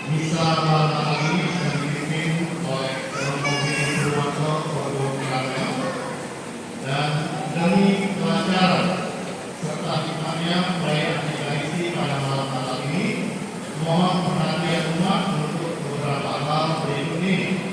Misa malam hari yang dipimpin oleh Romo Purwanto Purwokerto dan demi kelancaran serta hikmahnya perayaan Ekaristi pada malam Natal ini, mohon perhatian umat untuk beberapa hal berikut ini.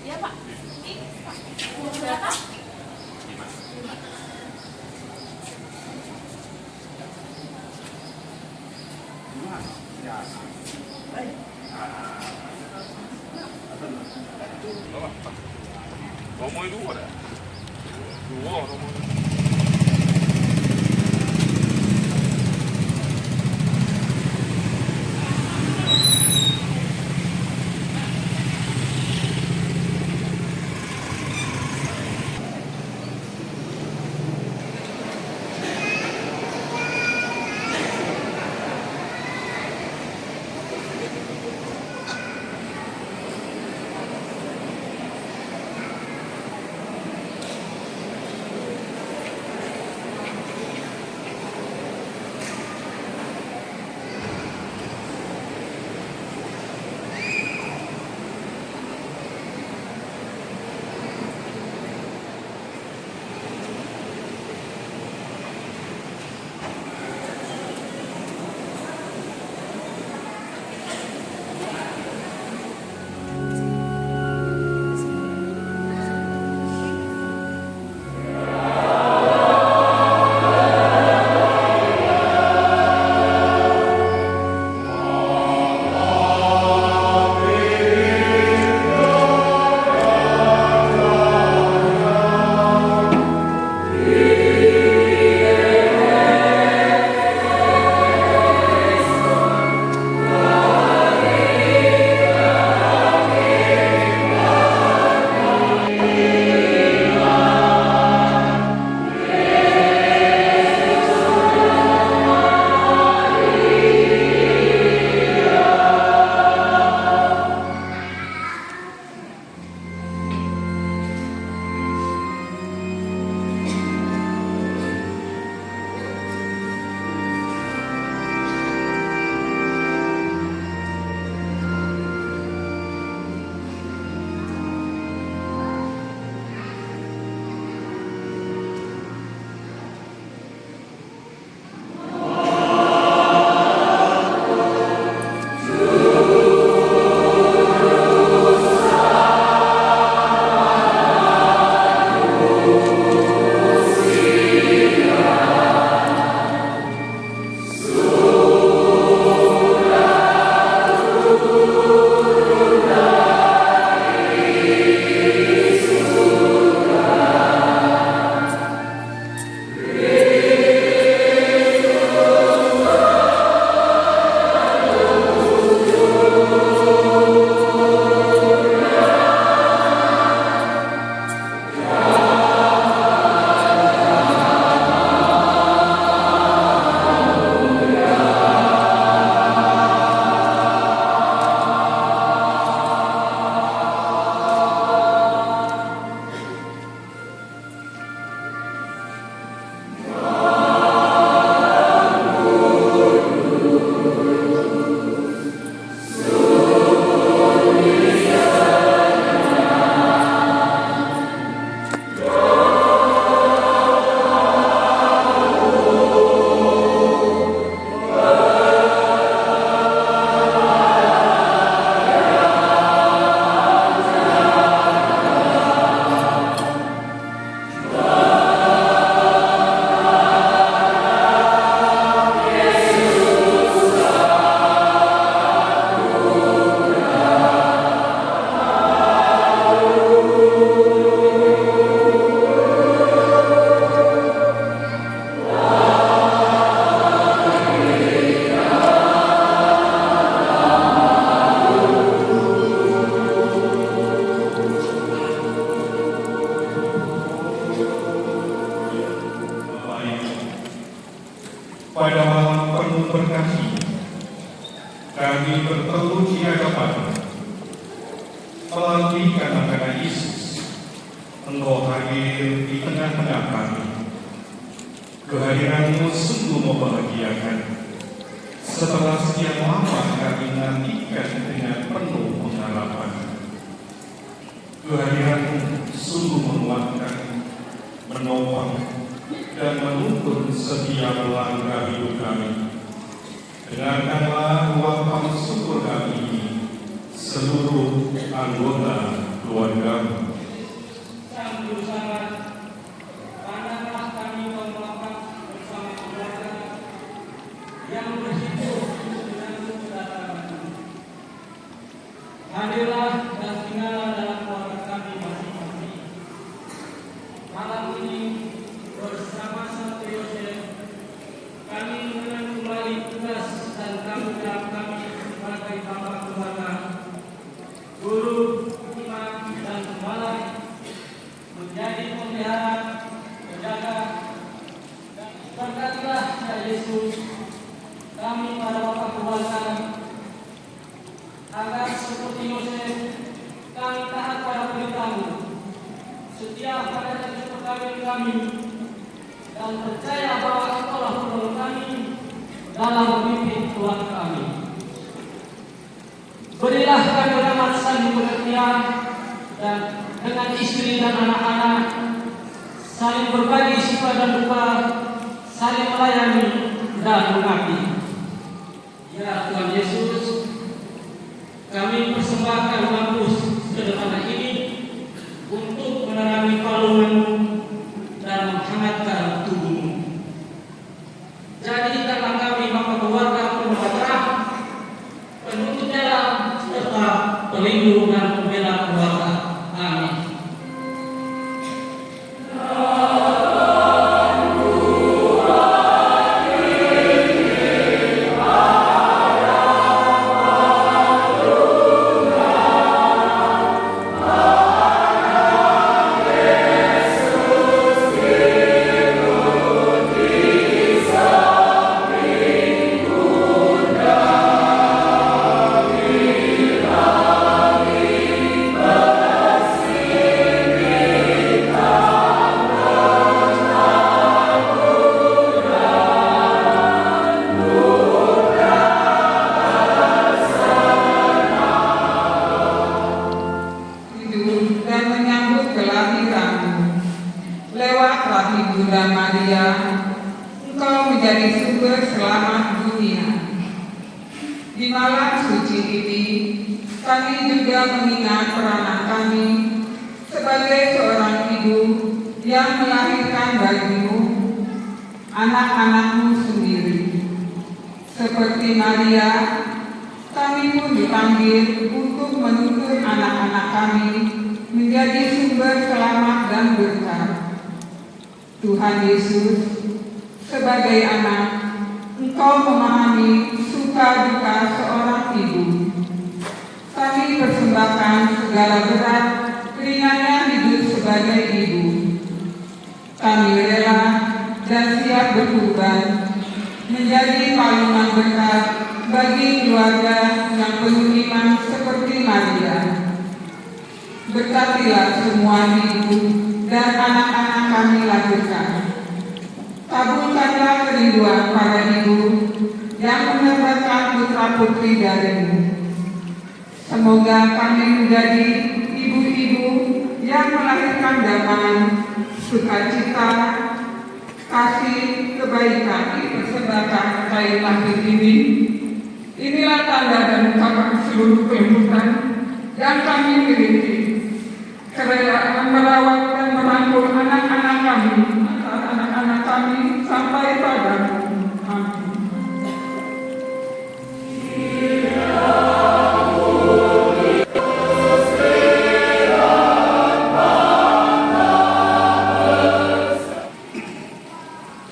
Ya Pak, ini Pak, berapa? Romo itu ada? Dua Romo. memberkati. Kami bertemu di hadapan melalui kata-kata Yesus. Engkau hadir di tengah-tengah kami. Kehadiran-Mu sungguh membahagiakan. Setelah sekian lama kami nantikan dengan penuh pengharapan. Kehadiran-Mu sungguh menguatkan, menopang, dan menuntun setiap langkah hidup kami. Dengarkanlah luapan syukur kami ini, seluruh anggota keluarga-Mu. Sang Juru Selamat, pandanglah kami membapak bersama keluarga yang bersyukur dengan kedatangan-Mu. Hadirlah dan tinggallah dalam keluarga kami masing-masing. Malam ini bersama Santo Yosef, kami mengenang kembali tugas dan tanggung jawab kami sebagai bapak keluarga, guru, imam, dan gembala, menjadi pemelihara, penjaga, dan berkatilah ya Yesus kami para bapak keluarga, agar seperti Yosef kami taat pada perintah-Mu, setia pada janji perkawin kami, dan percaya bahwa Engkaulah penolong kami dalam memimpin keluarga kami. Berilah kami rahmat saling pengertian, dan dengan istri dan anak-anak saling berbagi suka dan duka, saling melayani dan mengabdi. Ya Tuhan Yesus, kami persembahkan Markus sederhana ini untuk menerangi palungan-Mu dan menghangatkan tubuh-Mu. Jadikanlah kami bapak keluarga penuh terang, penuntut jalan, serta pelindung dan pembela keluarga. Amin. Dan menyambut kelahiran-Mu. Lewat rahim Bunda Maria, Engkau menjadi sumber selamat dunia. Di malam suci ini, kami juga mengingat peranan kami sebagai seorang ibu yang melahirkan bagimu, anak-anak-Mu sendiri. Seperti Maria, kami pun dipanggil untuk menuntun anak-anak kami menjadi sumber selamat dan berkah. Tuhan Yesus, sebagai anak, Engkau memahami suka duka seorang ibu. Kami persembahkan segala berat ringannya hidup sebagai ibu. Kami rela dan siap berkorban menjadi palungan berkat bagi keluarga yang penuh iman seperti Maria. Berkatilah semua ibu dan anak-anak kami lahirkan. Kabulkanlah kerinduan para ibu yang mendapatkan putra-putri dari-Mu. Semoga kami menjadi ibu-ibu yang melahirkan damai, sukacita, kasih, kebaikan di persembahkan kain lahir ini. Inilah tanda dan ungkapan seluruh kelembutan yang kami miliki. Kerelaan merawat dan merangkul anak-anak kami, anak-anak kami sampai padamu. Amin.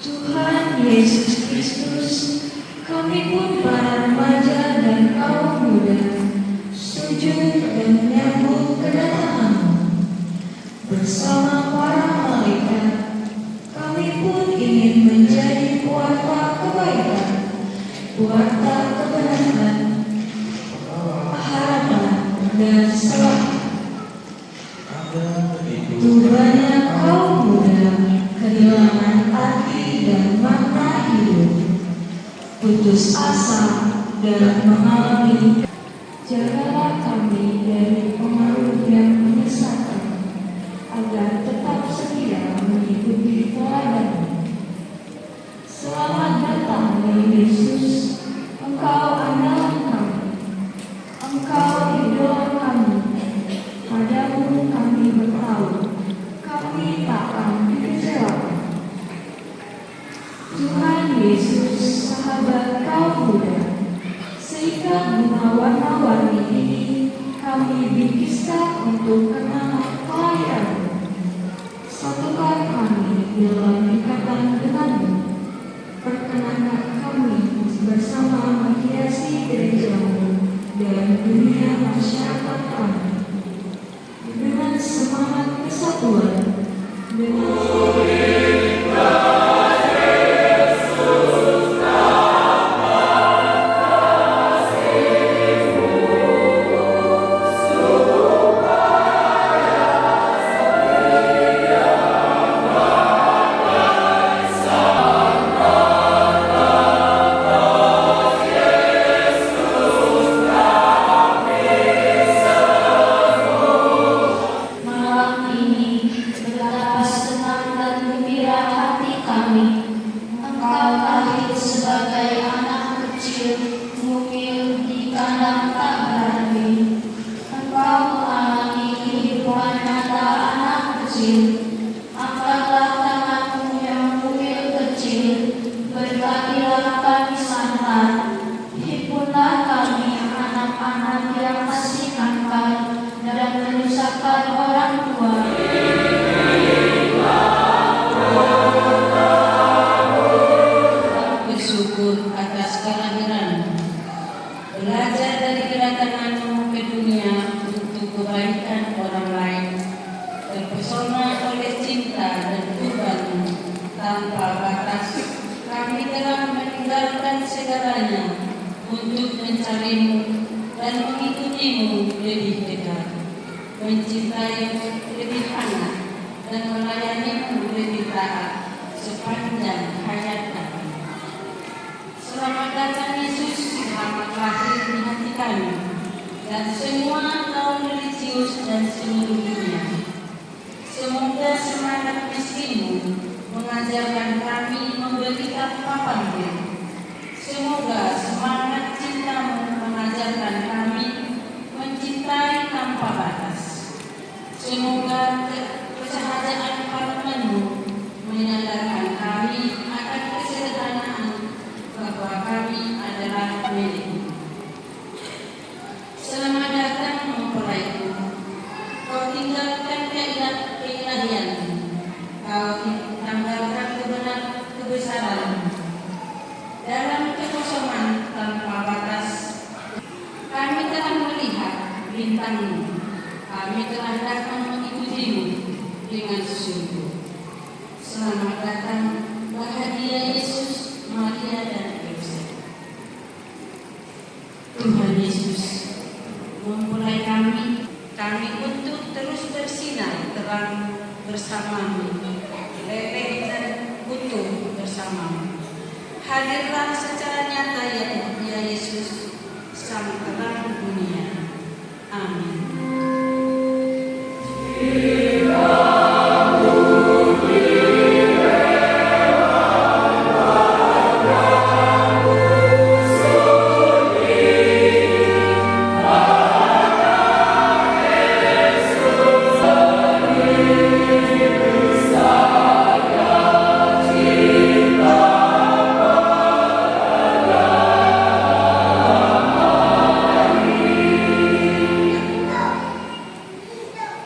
Tuhan Yesus Kristus, kami pun para remaja dan kaum muda sujud dan menyambut kedatangan-Mu. Bersama para malaikat, kami pun ingin menjadi warta kebaikan warta kebenaran, harapan, dan selamat. Banyak kaum muda kehilangan arti dan makna hidup, putus asa dan mengalami. Jagalah kami dari pengaruh yang menyesatkan, agar tetap setia mengikuti teladan. Selamat datang ya Yesus, Engkau andalan kami, Engkau idola kami. Padamu kami bertahu, kami takkan dikecewakan. Tuhan Yesus, sahabat kaum muda, sehingga bunga warna-warni ini kami bingkiskan untuk kenangan kelahiran-Mu. Satukan kami dalam ikatan denganmu. Perkenankan kami bersama menghiasi gereja-Mu dan dunia masyarakat kami dengan semangat kesatuan, dengan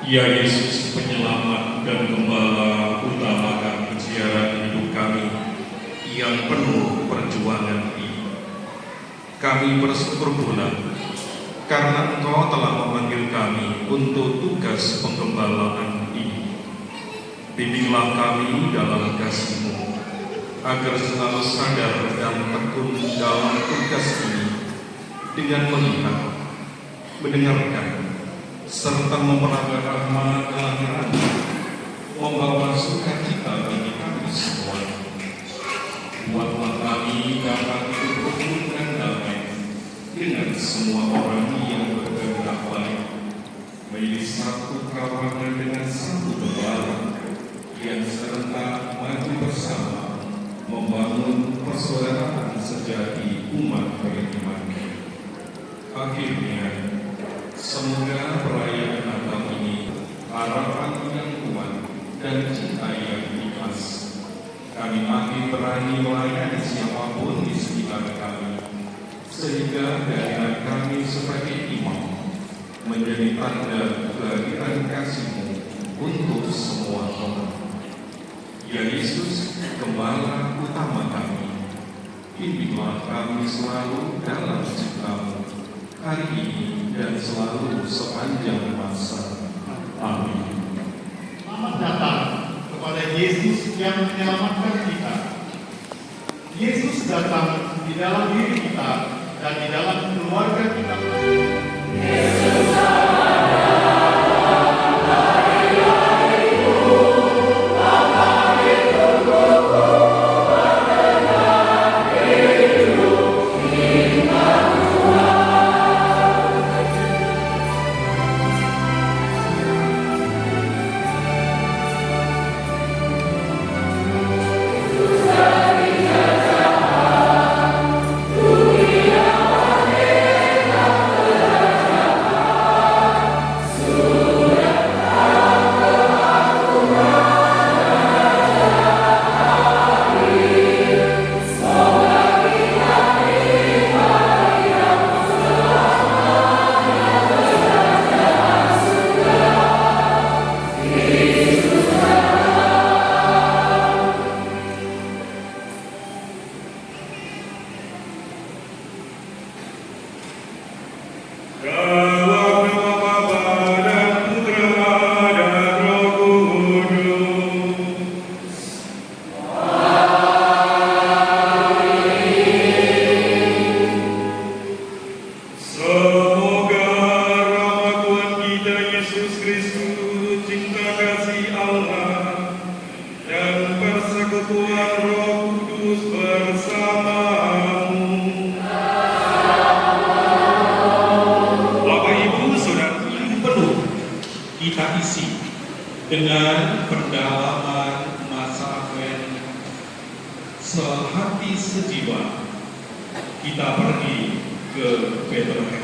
Ya Yesus, penyelamat dan gembala utama kami, ziarah hidup kami yang penuh perjuangan ini. Kami bersyukur pula karena Engkau telah memanggil kami untuk tugas penggembalaan ini. Bimbinglah kami dalam kasih-Mu, agar selalu sadar dan tekun dalam tugas ini dengan melihat, mendengarkan, serta memperoleh rahmat kelahiran, membawa sukacita bagi kami semua. Buatlah kami dapat hidup rukun dan damai dengan semua orang yang berkehendak baik, menjadi satu kawanan dengan satu negara yang serentak maju bersama membangun persaudaraan sejati umat beriman. Akhirnya, semoga perayaan Natal ini harapan yang kuat dan cinta yang ikhlas. Kami makin berani melayani siapapun di sekitar kami, sehingga kehadiran kami sebagai imam menjadi tanda kehadiran kasih-Mu untuk semua orang. Ya Yesus, Gembala utama kami, pimpinlah kami selalu dalam cinta-Mu hari ini dan selalu sepanjang masa. Amin. Selamat datang kepada Yesus yang menyelamatkan kita. Yesus datang di dalam diri kita dan di dalam keluarga kita. dengan pendalaman masa Advent sehati sejiwa kita pergi ke Bethlehem,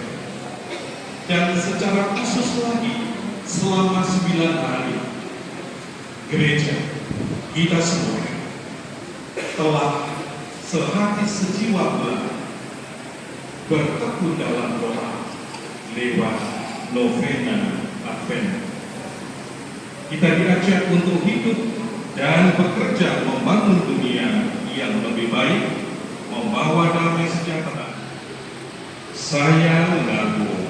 dan secara khusus lagi selama 9 hari gereja kita semua telah sehati sejiwa bertekun dalam doa lewat novena Advent. Kita diajak untuk hidup dan bekerja membangun dunia yang lebih baik, membawa damai sejahtera. Saya mengaku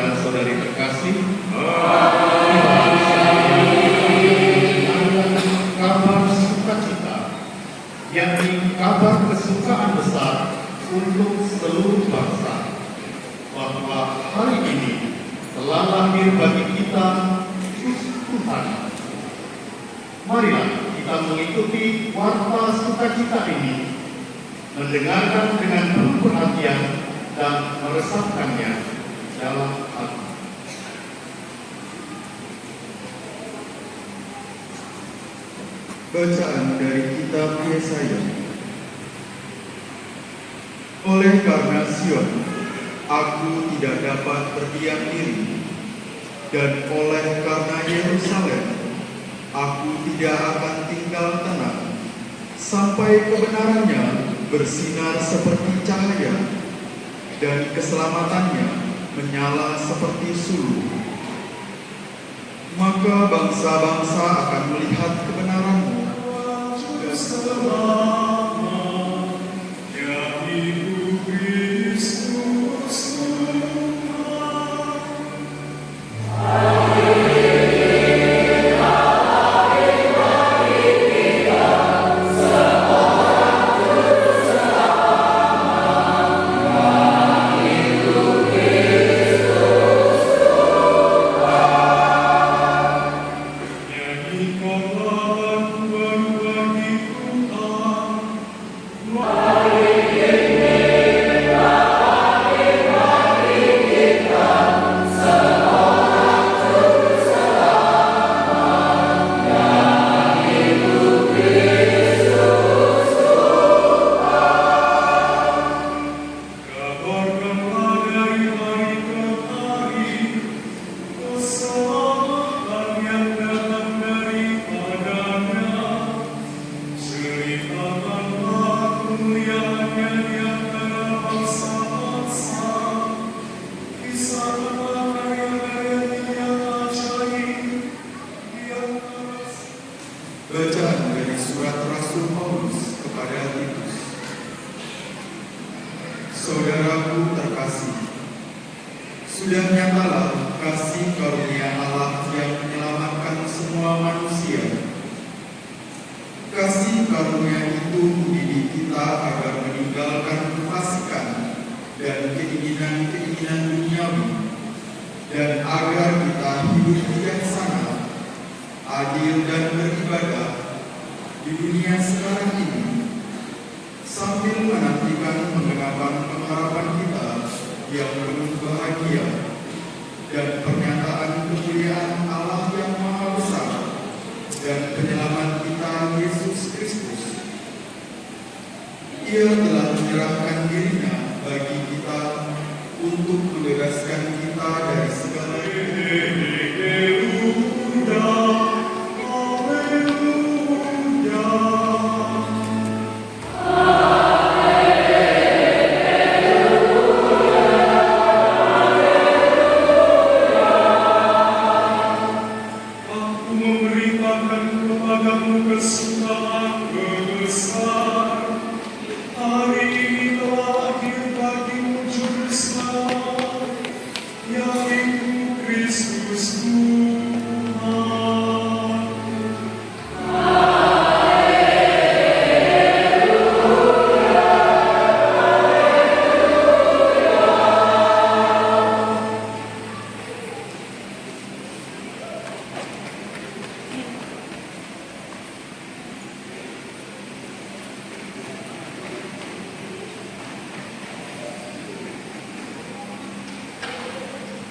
saudara-saudari terkasih, kabar sukacita, yakni kabar kesukaan besar untuk seluruh bangsa, bahwa hari ini telah lahir bagi kita Tuhan. Marilah kita mengikuti warta sukacita ini, mendengarkan dengan penuh perhatian dan meresapkannya dalam hati. Bacaan dari kitab Yesaya. Oleh karena Sion, aku tidak dapat berdiam diri, dan oleh karena Yerusalem, aku tidak akan tinggal tenang, sampai kebenarannya bersinar seperti cahaya, dan keselamatannya menyala seperti suluh. Maka bangsa-bangsa akan melihat kebenaranmu, dan bacaan dari surat Rasul Paulus kepada Titus. Saudaraku terkasih, sudah nyatalah kasih karunia Allah yang menyelamatkan semua manusia. Kasih karunia itu mendidik kita agar meninggalkan kefasikan dan keinginan-keinginan duniawi, dan agar kita hidup bijaksana, adil dan beribadah di dunia sekarang ini, sambil menantikan penggenapan pengharapan kita yang penuh bahagia dan pernyataan kemuliaan Allah yang Maha Besar dan penyelamat kita Yesus Kristus. Ia telah menyerahkan dirinya bagi kita untuk membebaskan kita dari segala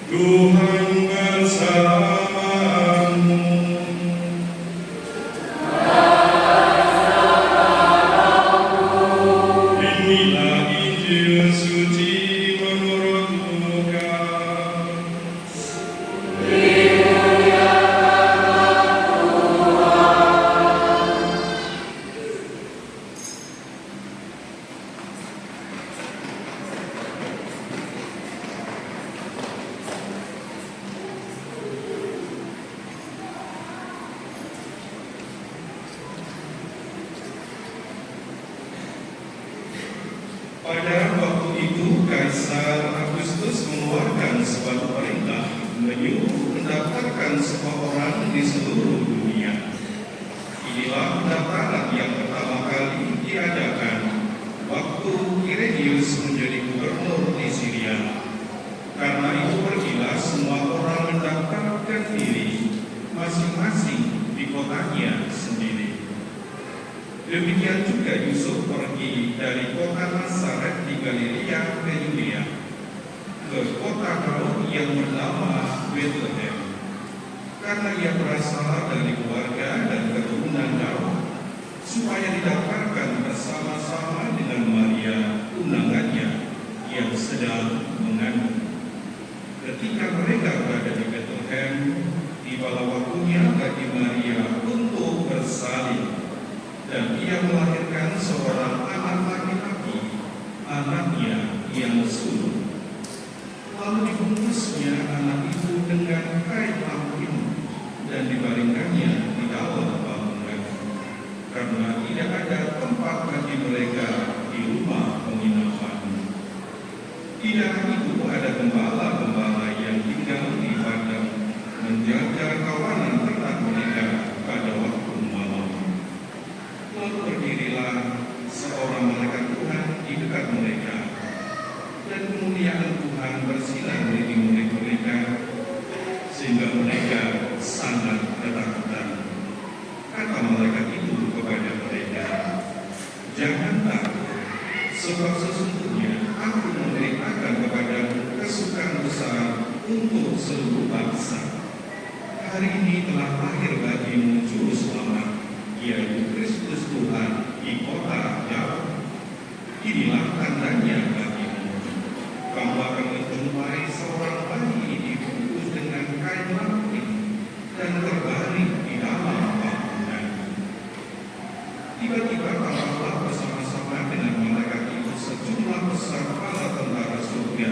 Tuhan bersamamu. Inilah Injil suci menurut Lukas. masing-masing di kotanya sendiri. Demikian juga Yusuf pergi dari kota Nazaret di Galilea ke Yudea, ke kota Daud yang bernama Bethlehem, karena ia berasal dari keluarga dan keturunan Daud, supaya didaftarkan bersama-sama dengan Maria tunangannya yang sedang mengandung. Ketika mereka berada di Bethlehem, tibalah waktunya bagi Maria untuk bersalin, dan ia melahirkan seorang anak laki-laki, anaknya yang sulung. Lalu dibungkusnya anak itu dengan kain lampin dan dibaringkannya di dalam bangunan, karena tidak ada tempat bagi mereka di rumah penginapan. Di dalam itu ada gembala-gembala yang tinggal di padang menjaga kawanan ternak mereka pada waktu malam. Lalu berdirilah seorang malaikat Tuhan di dekat mereka, dan kemuliaan Tuhan bersinar di murid mereka, sehingga mereka sangat ketakutan. Kata malaikat itu kepada mereka, "Jangan takut, sebab sesungguhnya Aku memberitakan kepadamu kesukaan besar untuk seluruh bangsa. Hari ini telah lahir bagimu Juru Selamat, yaitu Kristus Tuhan di kota Daud. Inilah tandanya bagimu. Kamu akan menjumpai seorang bayi dibungkus dengan kain lampin dan terbaring di dalam bangunan." Tiba-tiba tampaklah bersama-sama dengan malaikat itu sejumlah besar bala tentara surga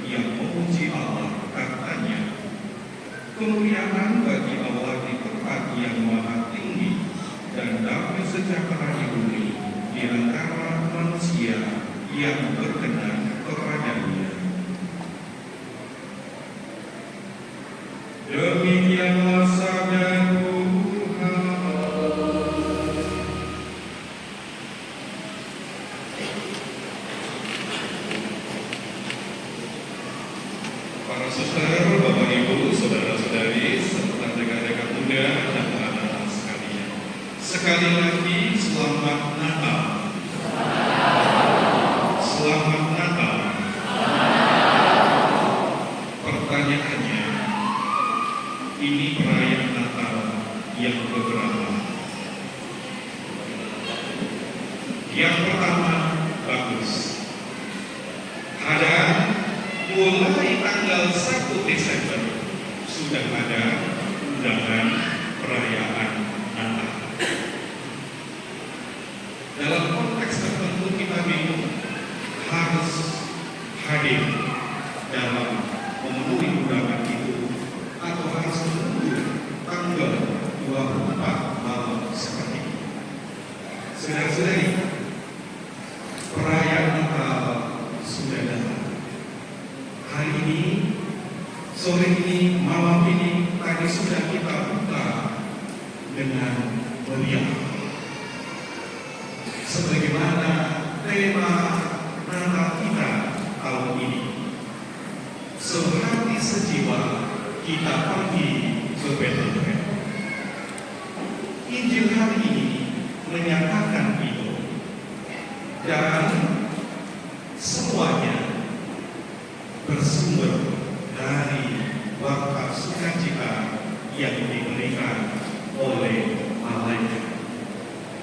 yang memuji Allah, katanya, "Kemuliaan bagi Allah di tempat yang maha tinggi, dan damai sejahtera di bumi di antara manusia yang berkenan kepadanya." Demikianlah sabda Tuhan. Para suster, Bapak Ibu, saudara-saudari, serta rekan-rekan muda dan anak-anak sekalian, sekali lagi selamat Natal. Selamat Natal. Pertanyaannya, ini perayaan Natal yang keberapa? Yang pertama, bagus. Ada mulai tanggal 1 Desember sudah ada undangan perayaan Natal. Dalam konteks tertentu kita bingung harus hadir dalam memenuhi undangan itu atau harus menunggu tanggal 24 malam seperti ini. Saudara-saudari, perayaan Natal sudah datang. Hari ini, sore ini, malam ini, tadi sudah kita buka dengan meriah. Sebagaimana tema Natal kita tahun ini, sehati sejiwa kita pergi ke Bethlehem. Injil hari ini menyatakan itu, dan semuanya bersumber dari wakaf sukacita yang diberikan oleh malaikat.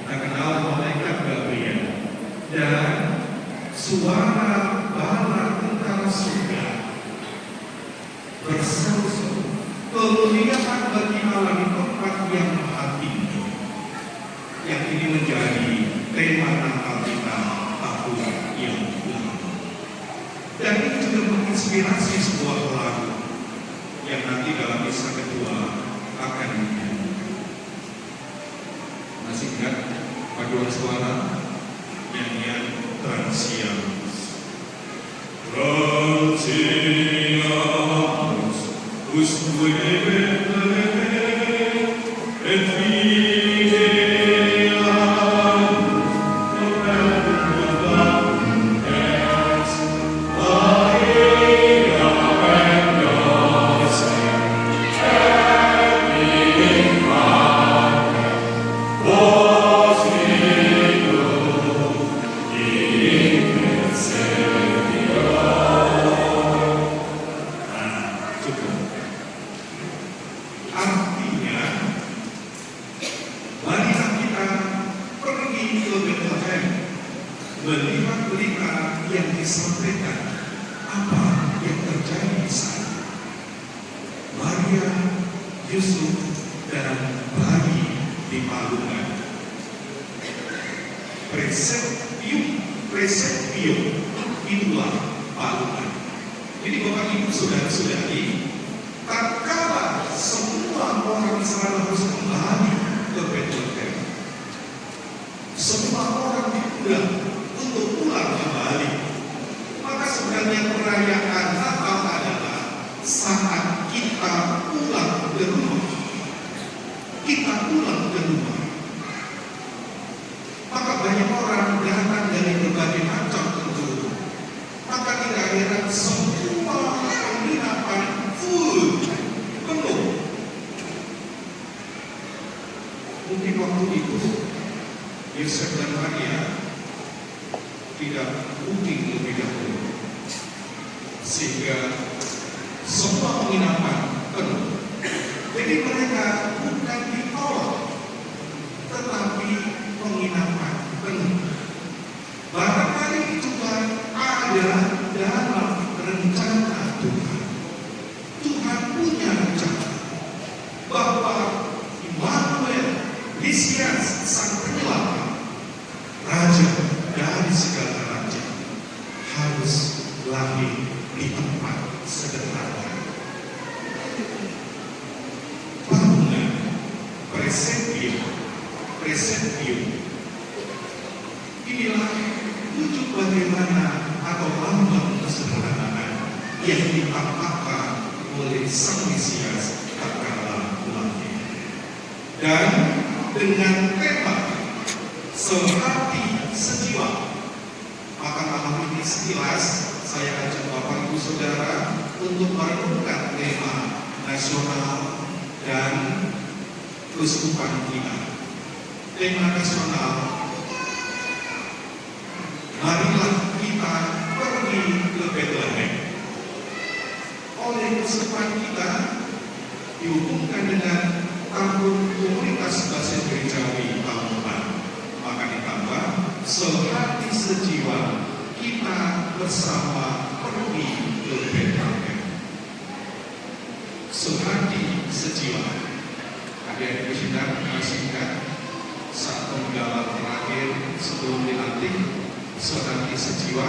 Kita kenal malaikat Gabriel, dan suara bala tentara surga berseru-seru, "Kemuliaan bagi Allah di tempat yang maha tinggi." Yang ini menjadi tema Natal kita tahun yang lalu. Dan ini juga menginspirasi sebuah lagu yang nanti dalam misa kedua akan dinyanyikan. Masih ingat paduan suara nyanyian Transianus. Transianus, usque Bethlehem, et fideam disampaikan apa yang terjadi di sana. Maria, Yusuf, dan bayi di palungan. Presepio itulah palungan. Jadi Bapak Ibu Saudara-saudari, tatkala semua orang Israel harus kembali ke Bethlehem, semua orang diundang untuk pulang kembali, maka sebenarnya perayaan Natal adalah saat kita pulang ke rumah. Kita pulang ke rumah. Maka banyak orang datang dari berbagai macam penjuru. Maka tidak heran semua penginapan full, penuh. Mungkin waktu itu Yusuf dan Maria tidak booking lebih dahulu, sehingga semua penginapan penuh. Jadi mereka bukan ditolak, tetapi penginapan penuh. Barangkali juga ada dalam rencana Tuhan. Tuhan punya rencana bahwa Immanuel, Mesias, Sang Penyelamat, Raja dari segala raja, harus lahir di tempat sederhana. Palungan, presepio. Inilah wujud bagaimana atau lambang kesederhanaan yang ditampakkan oleh Sang Mesias tatkala lahir. Dan dengan tema sehati sejiwa, maka malam ini sekilas saya ajak Bapak Ibu Saudara untuk merenungkan tema nasional dan keuskupan kita. Tema nasional, marilah kita pergi ke Bethlehem. Oleh keuskupan kita dihubungkan dengan tahun komunitas basis gerejawi tahun depan, maka ditambah sehati sejiwa kita bersama pergi ke Bethlehem. Sehati sejiwa. Adik-adik sidang kasihkan saat penggalan terakhir sebelum dilantik, sehati sejiwa.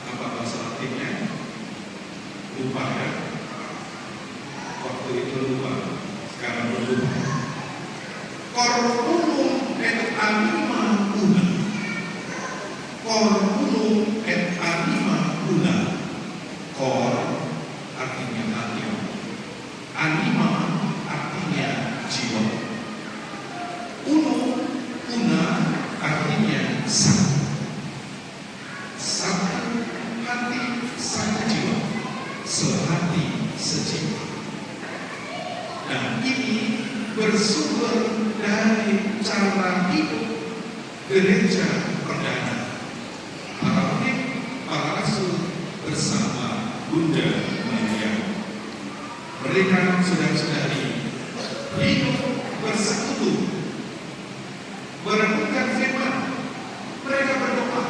Apa bahasa Latinnya? Lupa ya. Waktu itu lupa, sekarang berubah. Cor unum et anima una. Cor unum et anima una. Cor artinya hati, anima artinya jiwa, una artinya satu. Satu hati, satu jiwa, sehati sejiwa. Dan ini bersumber dari cara hidup gereja perdana, para rasul bersama Bunda Maria. Mereka saudara-saudari hidup bersekutu, merenungkan firman, mereka berdoa,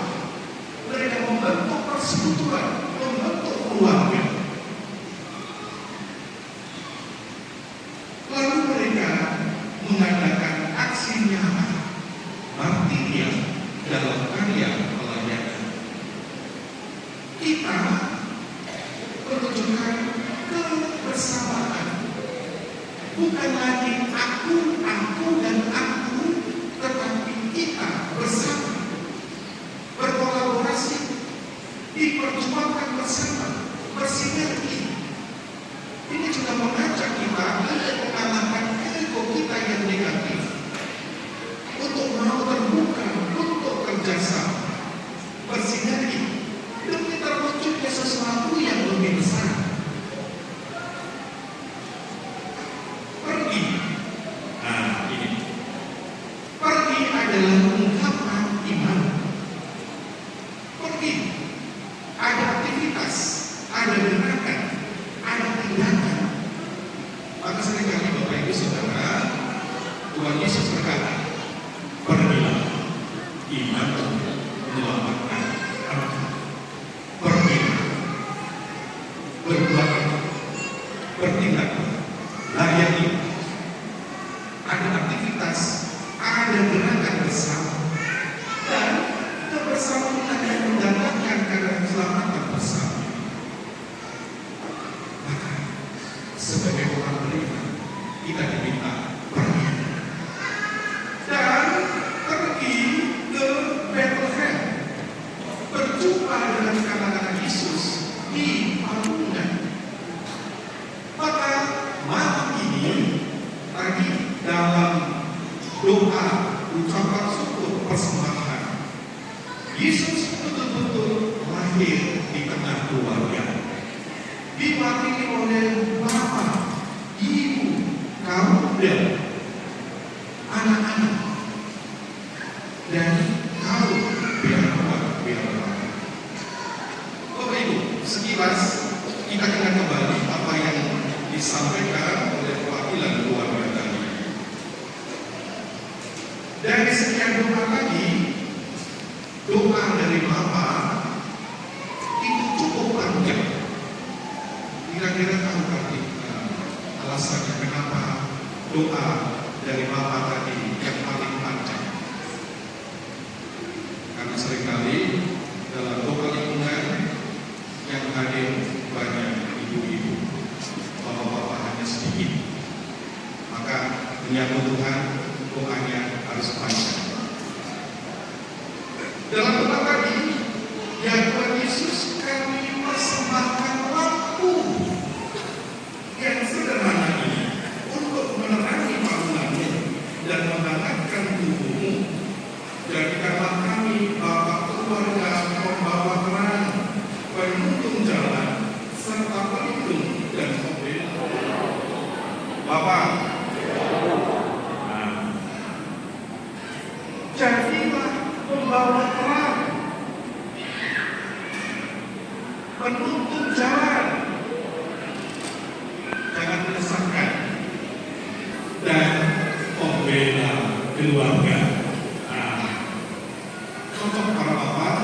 mereka membentuk persekutuan, membentuk keluarga. Lalu mereka mengadakan aksi nyata, martiria dalam karya pelayanan. Kita menunjukkan kebersamaan, bukan lagi aku dan aku, tetapi kita bersama, berkolaborasi, diperjuangkan bersama, bersinergi. Ini juga mengajak kita untuk mengalahkan ego kita yang negatif, untuk mau terbuka, untuk kerjasama, bersinergi demi terwujudnya sesuatu yang lebih besar. Pergi, nah ini, pergi adalah ungkapan iman. Pergi, ada aktivitas, ada gerakan, ada tindakan. Maka seringkali Bapak Ibu Saudara, Tuhan Yesus berkata, pergilah, iman menyelamatkan orang. sebagai orang beriman kita diminta pergi dan pergi ke Bethlehem, berjumpa dengan anak-anak Yesus di palungan. Maka malam ini tadi dalam doa ucapan syukur persembahan, Yesus betul-betul lahir di tengah keluarga, diwakili oleh bapak, ibu, kaum muda, anak-anak, dan kaum biarawan. Bapak Ibu, sekilas kita ingat kembali apa yang disampaikan oleh perwakilan keluarga tadi. Dari sekian doa tadi, doa dari Bapak itu cukup panjang. Kira-kira tahu tadi alasannya kenapa doa dari Bapak tadi yang paling panjang? Karena seringkali dalam doa lingkungan yang hadir banyak ibu-ibu, bapak-bapak hanya sedikit. Maka menyambut Tuhan, doanya harus panjang. Dalam doa tadi, ya Tuhan Yesus, kami persembahkan waktu yang sederhana ini untuk menerangi bangunanmu dan menghangatkan tubuhmu. Jadikanlah kami Bapak keluarga pembawa terang, penuntun jalan, serta pelindung dan pembela. Bapak, jadilah pembawa terang, penuntun jalan, jangan menyesatkan, dan pembela keluarga. Cocok para bapak.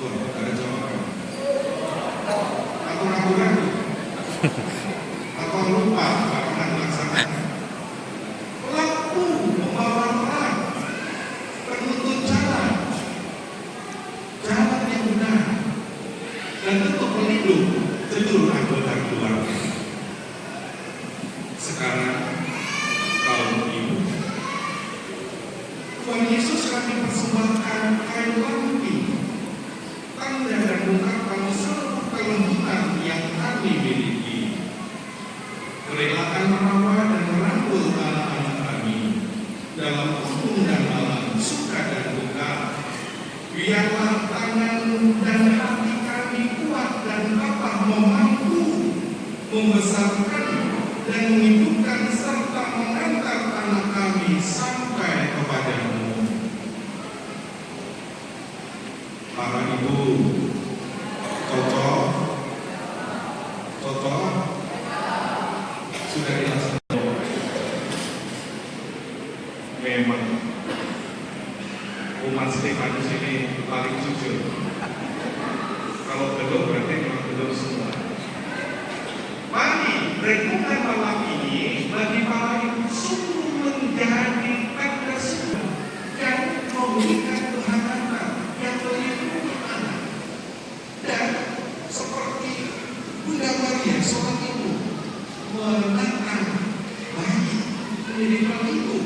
Oh, ada jawaban. Aku ragu-ragu. Aku lupa, gak pernah melaksanakan. Pelaku membawa terang, penuntun jalan, jalan yang benar, dan tentu pelindung seluruh anggota keluarga. Sekarang kaum ibu, Tuhan Yesus kami persembahkan kain lampi, tanda dan ungkapan seluruh kelembutan yang kami miliki. Relakan merawat dan merangkul anak-anak kami dalam gunung dan malam, suka dan duka. Biarlah tangan dan hati kami kuat dan dapat mampu membesarkan dan menghidupkan serta mengantar anak kami sampai kepadamu. Para ibu, cocok, sudah dilaksanakan. Memang umat Stefanus ini paling jujur. Kalau belum berarti memang belum semua. Mari renungan malam ini bagi para ibu sungguh menjadi tanda sukar yang memberikan kehangatan yang melindungi anak. Dan seperti Bunda Maria, seorang ibu, menatang bayi menjadi ibu.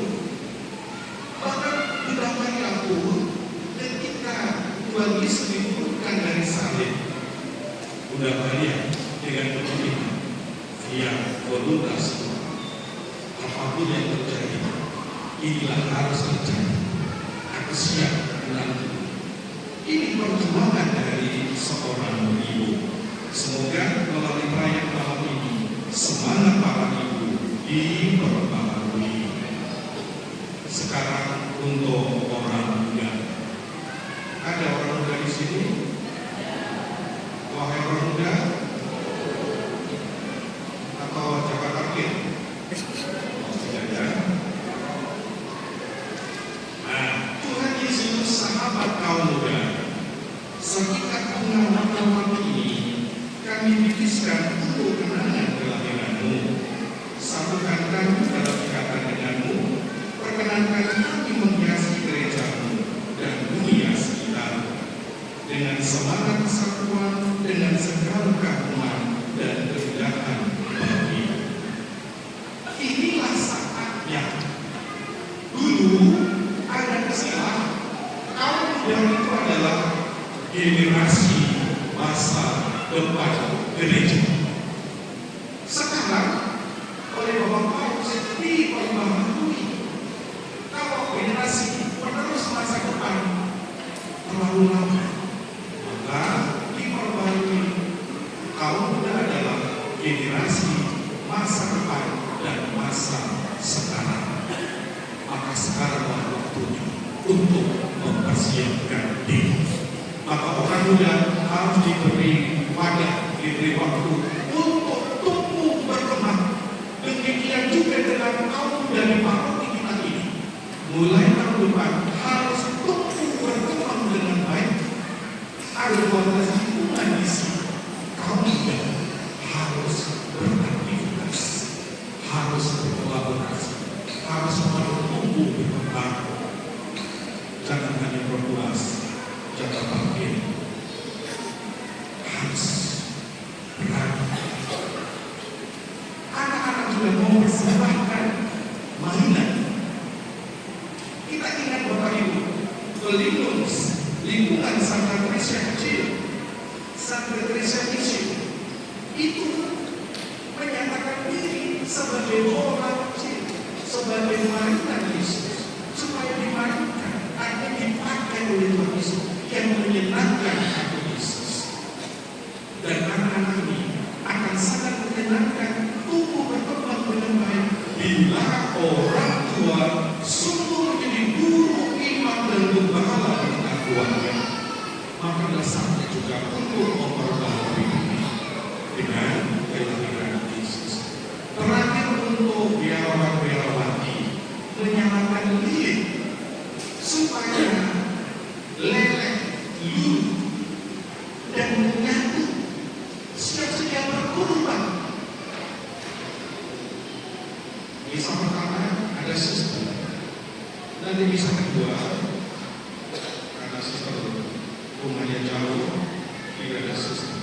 Bahkan Bunda Maria pun ketika Tuhan Yesus diturunkan dari salib, Bunda Maria dengan begini, yang voluntas, apapun yang terjadi, inilah harus terjadi. Aku siap menanti. Ini perjuangan dari seorang ibu. Semoga melalui perayaan malam ini semangat para ibu diperbaharui. Sekarang untuk orang muda. Ada orang muda di sini? Wahai orang muda, atau Jakarta Parkir? Nah, Tuhan Yesus sahabat kaum muda, sekitar pengalaman ini kami bibiskan untuk kenangan kelahiranmu. Satukan kami dalam ikatan denganmu, perkenankan kami menghiasi gerejamu dan dunia sekitar dengan semangat kesatuan, dengan segala keagungan dan keindahan generasi masa depan gereja. Sekarang oleh Bapak Paulus diperbaharui. Kalau generasi penerus masa depan terlalu lama, maka diperbaharui. Kaum muda adalah generasi masa depan dan masa sekarang. Maka sekaranglah waktunya untuk mempersiapkan diri. Maka orang muda harus diberi wadah, diberi waktu untuk tumbuh berkembang. Demikian juga dengan kaum muda di paroki kita ini. Mulai tahun depan harus tumbuh berkembang dengan baik. Ada kualitas lingkungan di sini. Kaum muda harus beraktivitas, harus berkolaborasi, harus tumbuh berkembang. Jangan hanya berpuas, jangan bangkit, harus berani. Anak-anak juga mau persembahkan mainan. Kita ingat Bapak Ibu, lingkungan Santa Teresa kecil, Santa Teresa kecil itu menyatakan diri sebagai orang kecil, sebagai mainan Yesus, supaya dimainkan, artinya dipakai oleh Tuhan Yesus yang menyenangkan hati Yesus. Dan anak-anak ini akan sangat menyenangkan, tumbuh berkembang dengan baik bila orang tua sungguh menjadi guru, imam dan gembala dengan keluarga. Maka dasarnya juga untuk memperbaharui diri dengan kelahiran Yesus. Terakhir untuk biarawan-biarawati menyalakan lilin supaya leleh, luluh dan menyatu, siap sedia berkorban. Misal pertama ada suster, dan di misal kedua karena suster rumahnya jauh, tidak ada suster.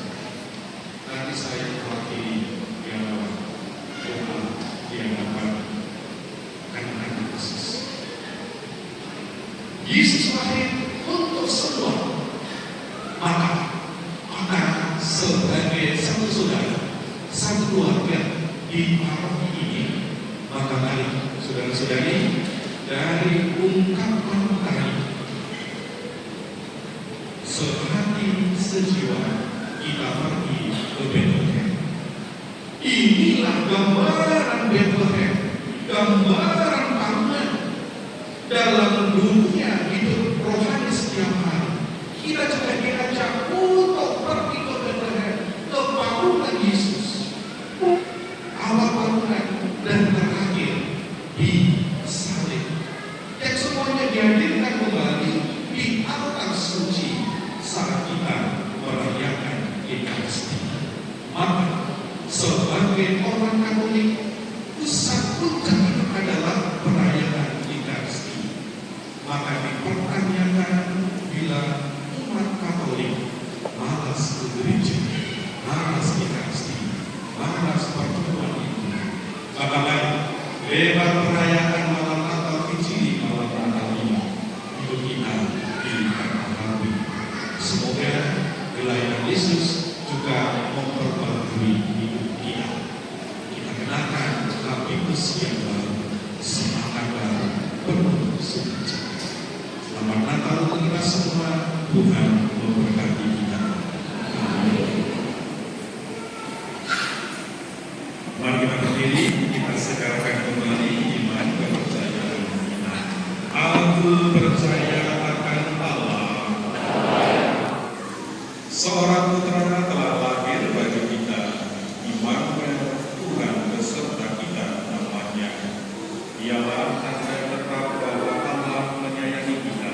Nanti saya mewakili biarawan rumah yang dapat anak-anak Yesus. Yesus lahir untuk semua. Maka sebagai satu saudara, satu keluarga di paroki ini, maka mari saudara-saudari dari ungkapan tadi, sehati sejiwa kita pergi ke Bethlehem. Inilah gambaran Bethlehem, gambaran Paman dalam dunia hidup rohani setiap hari. Kita juga diajak untuk pergi ke Bethlehem, ke bangunan Yesus, awal bangunan dan terakhir di salib, yang semuanya dihadirkan kembali di altar suci saat kita merayakan Ekaristi. Maka sebagai orang Katolik, pusat puncak itu adalah perayaan Ekaristi. Maka dipertanyakan bila umat Katolik malas ke gereja, malas Ekaristi, malas pertemuan itu. Maka baik, lewat perayaan malam Natal kecil, malam Natal ini, hidup kita dilihat Alhamdulillah. Semoga kelahiran Yesus juga memperbarui hidup kita. Kita kenakan habitus yang baru, semangat baru, penuh sukacita. Selamat Natal untuk kita semua. Tuhan memberkati kita. Amin. Mari kita berdiri, kita segarkan kembali iman kepercayaan kita. Aku percaya akan Allah, seorang putra telah lahir bagi kita, Immanuel, Tuhan beserta kita namanya. Dialah tanda tetap bahwa Allah menyayangi kita.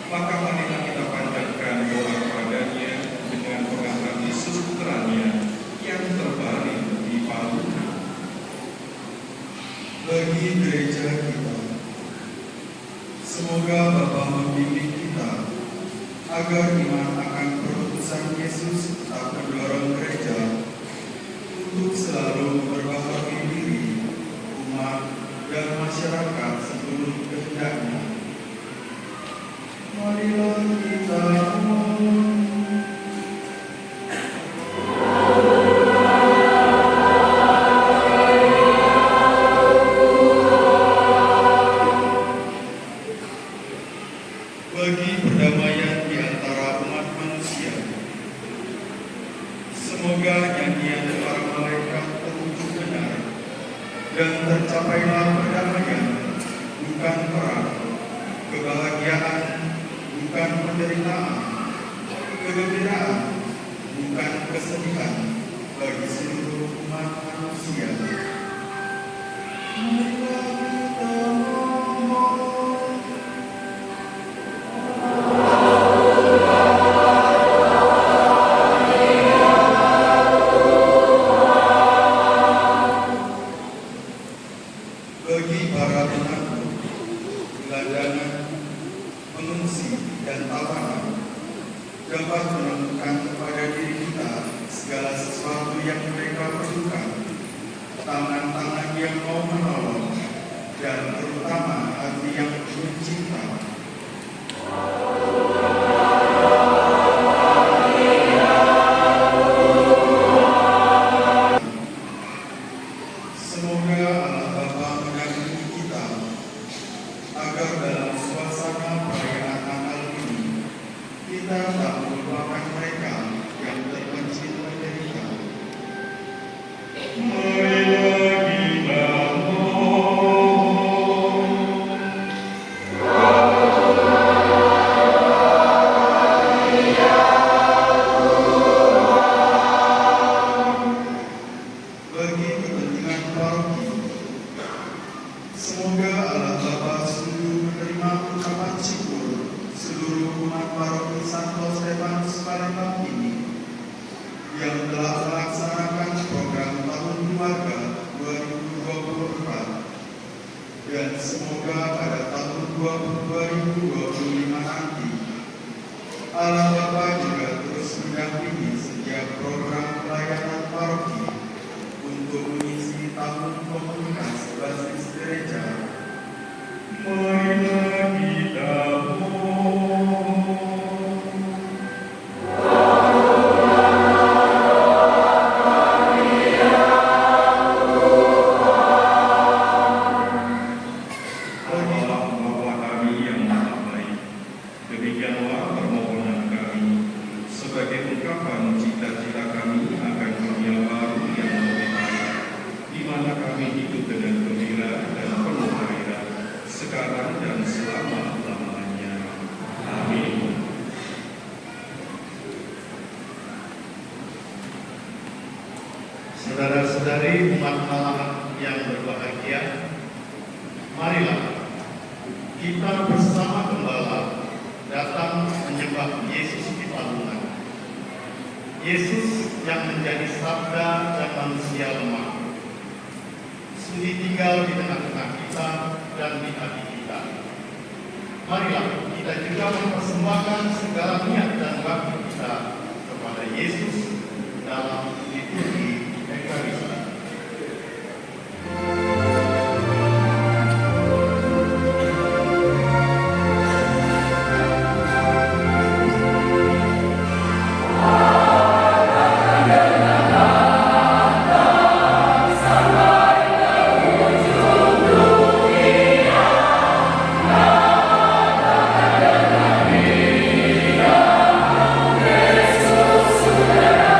Maka marilah kita panjatkan doa kepadanya dengan pengakuan Yesus putranya yang terbaring di palungan. Bagi gereja kita, semoga Bapa membimbing kita agar iman akan perutusan Yesus tetap mendorong gereja untuk selalu memperbaharui diri, umat, dan masyarakat seluruh kehendaknya. Marilah kita mohon. dan tercapailah perdamaian, bukan perang, kebahagiaan, bukan penderitaan, kegembiraan, bukan kesedihan bagi seluruh umat manusia. Marilah kita memohon. Bagi para penanggung, gelandangan, pengungsi, dan tawanan, dapat menemukan pada diri kita segala sesuatu yang mereka perlukan, tangan-tangan yang mau menolong, dan terutama hati yang penuh cinta. Semoga Allah Bapa mengasihi kita, agar dalam suasana perayaan Natal ini kita tak melupakan mereka yang terpencil menderita. Marilah kita mohon. Bagi kepentingan paroki, semoga Allah Bapa sungguh menerima ucapan syukur seluruh umat paroki Santo Stefanus Palembang ini yang telah melaksanakan program Tahun Keluarga 2024, dan semoga pada tahun 2025 nanti Allah Bapa juga terus mendampingi setiap program pelayanan paroki untuk mengisi tahun komunitas basis gereja. Marilah kita mohon. Allah Bapa kami yang maha baik, demikianlah permohonan kami sebagai ungkapan cita-cita kami akan dunia baru yang lebih baik, di mana kami hidup dengan gembira dan penuh gairah sekarang dan selama-lamanya. Amin. Saudara-saudari umat Allah yang berbahagia, marilah kita bersama gembala datang menyembah Yesus di palungan. Yesus yang menjadi sabda dan manusia lemah, sudi tinggal di tengah-tengah kita dan di hati kita. Marilah kita juga mempersembahkan segala niat dan bakti kita kepada Yesus dalam liturgi Ekaristi. Yesus, saudara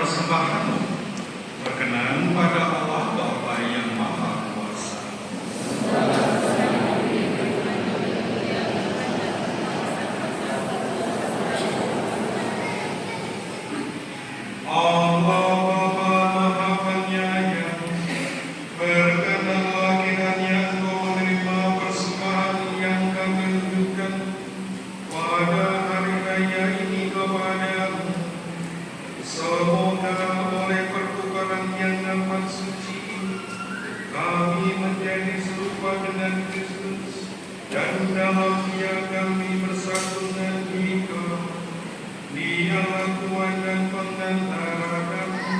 persembahanmu berkenan pada Allah Bapa yang Maha Kuasa. Allah Bapa Maha Penyayang, berkenanlah kiranya Engkau menerima persembahan yang kami tunjukkan pada hari raya ini kepadamu. Semoga oleh pertukaran yang amat suci kami menjadi serupa dengan Kristus, dan dalam Dia kami bersatu dengan Dia. Dialah Tuhan dan pengantara kami,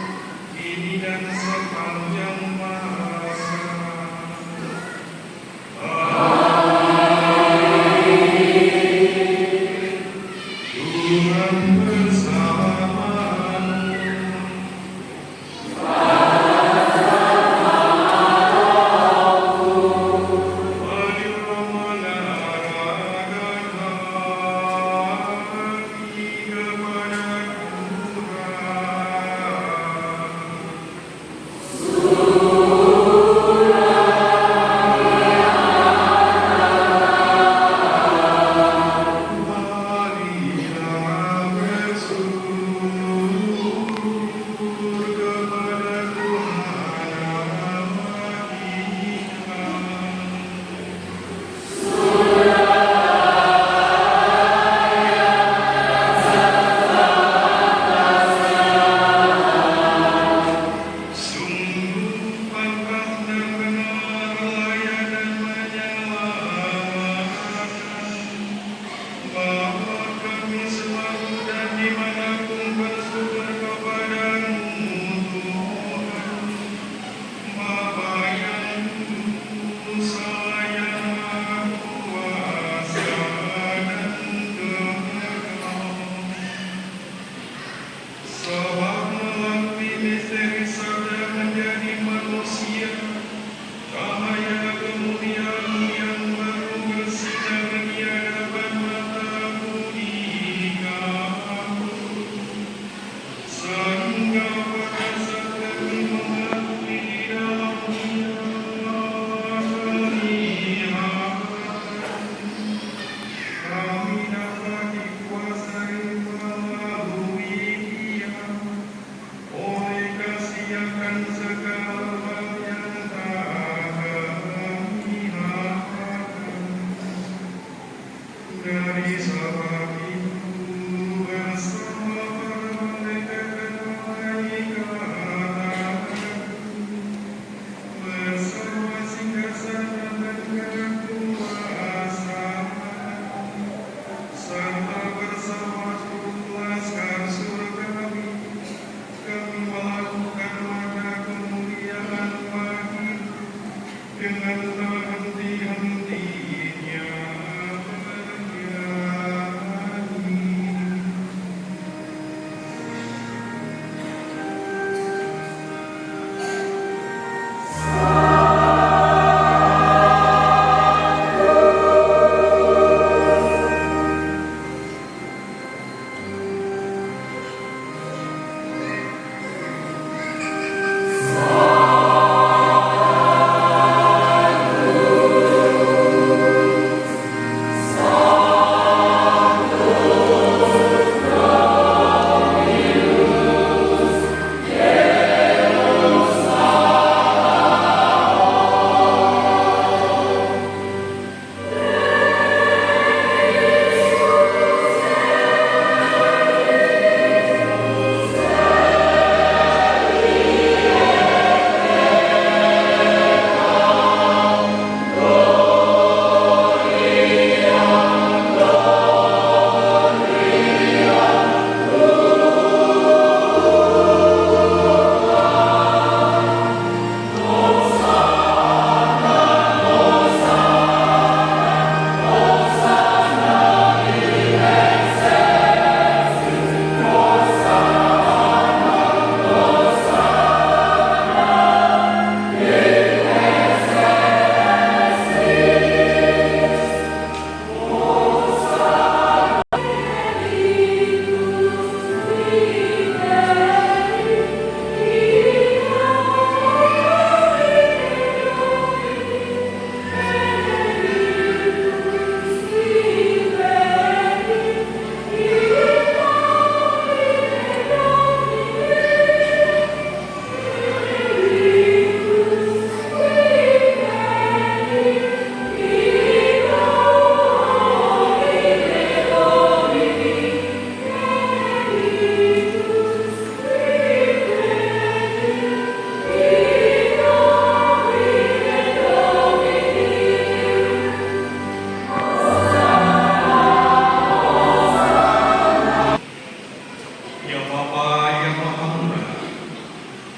Bapa yang Maha Murah,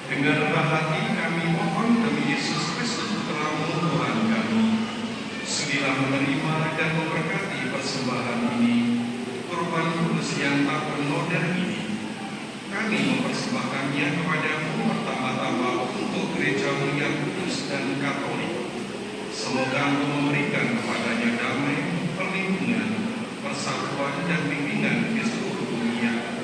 dengan rendah hati kami mohon demi Yesus Kristus Putra-Mu Tuhan kami, sudilah menerima dan memberkati persembahan ini, kurban kudus yang tak bernoda ini. Kami mempersembahkannya kepadamu pertama-tama untuk gereja-Mu yang kudus dan katolik. Semoga Engkau memberikan kepadanya damai, perlindungan, persatuan dan bimbingan di seluruh dunia.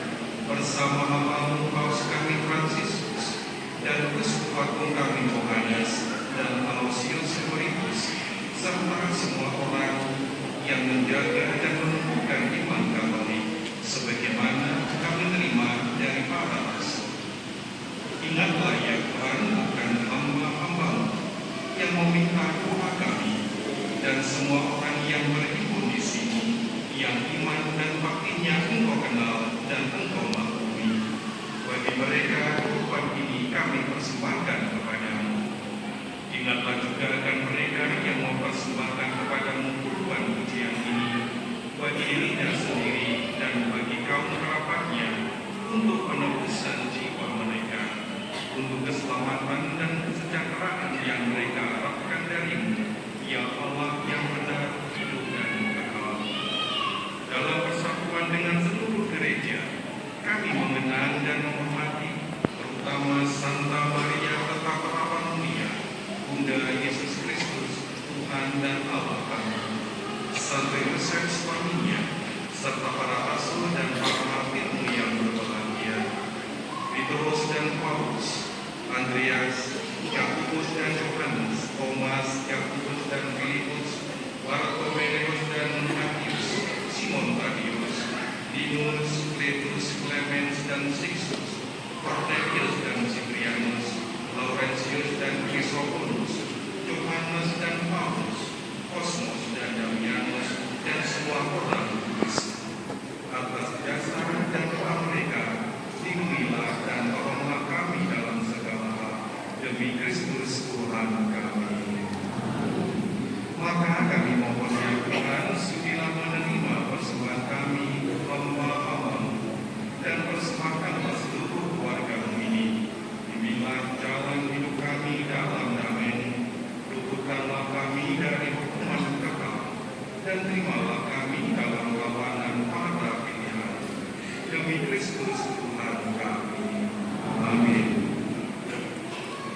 Bersama hamba-Mu Paus kami Fransiskus dan Uskup Agung kami Yohanes dan Aloysius Severus, serta semua orang yang menjaga dan menumbuhkan iman Katolik sebagaimana kami terima dari para rasul. Ingatlah ya Tuhan akan hamba-hamba-Mu yang meminta doa kami dan semua orang yang berhimpun di sini, yang iman dan baktinya Engkau kenal dan Engkau maklumi. Bagi mereka kurban ini kami persembahkan kepadamu. Ingatlah juga akan mereka yang mempersembahkan kepadamu kurban pujian ini, bagi dirinya sendiri dan bagi kaum kerabatnya, untuk penebusan jiwa mereka, untuk keselamatan dan kesejahteraan yang mereka harapkan darimu, ya Allah yang benar, hidup dan kekal. Dalam persatuan dengan seluruh gereja, kami mengenang dan menghormati terutama Santa Maria Tetaperawan Mulia, Bunda Yesus Kristus, Tuhan dan Allah kami, Santo Yosef suaminya, serta para rasul dan para martirmu yang berbahagia, Petrus dan Paulus, Andreas, Yakobus dan Yohanes, Thomas, Yakobus dan Filipus, Bartolomeus dan Matius, Simon Tadius, Linus, Cletus, Clemens dan Sixtus, Cornelius dan Cyprianus, Laurentius dan Chrysogonus, Johannes dan Paulus, Cosmos dan Damianus, dan semua orang kudus. Atas dasar dan doa mereka, lindungilah dan tolonglah kami dalam segala hal, demi Kristus Tuhan kami. Maka kami mohon ya Tuhan, sudilah menerima persembahan kami, hamba-hamba-Mu, dan persembahkanlah seluruh keluarga-Mu ini. Bimbinglah jalan hidup kami dalam damai-Mu, luputkanlah kami dari hukuman kekal, dan terimalah kami dalam kawanan para pilihan. Demi Kristus Tuhan kami. Amin.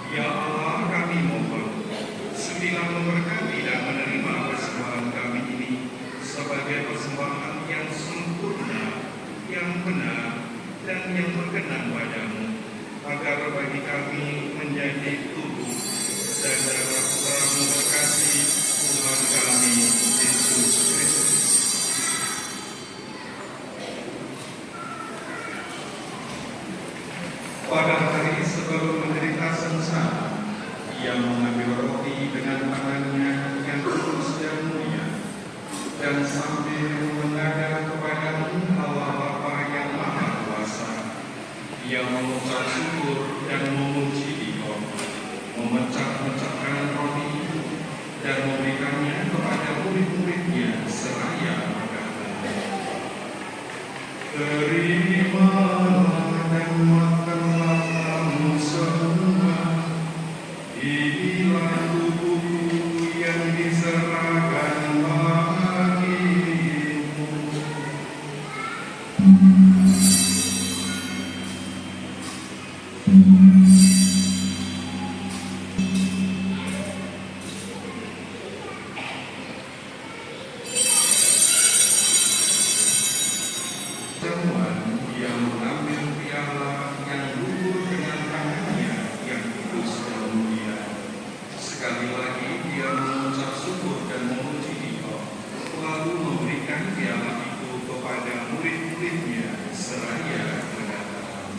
Ya Allah, kami mohon, sudilah memberkati dan menerima persembahan kami ini sebagai persembahan yang sempurna, yang benar, dan yang berkenan padamu, agar bagi kami menjadi tubuh dan darah Putra-Mu terkasih, Tuhan kami Yesus Kristus. Pada hari sebelum menderita sengsara, Ia mengambil roti dengan tangannya yang kudus dan mulia, dan sambil menghadap kepada-Mu Allah Bapa yang Maha Kuasa, Ia mengucap syukur dan memuji Dia, memecah-mecahkan roti itu dan memberikannya kepada murid-muridnya seraya berkata, "Terimalah dan makanlah kamu semua. Inilah tubuhku yang diserahkan bagimu." Ia mengambil piala yang luhur dengan tangannya yang kudus dan mulia. Sekali lagi Dia mengucap syukur dan memuji Dia, lalu memberikan piala itu kepada murid-muridnya seraya berkata,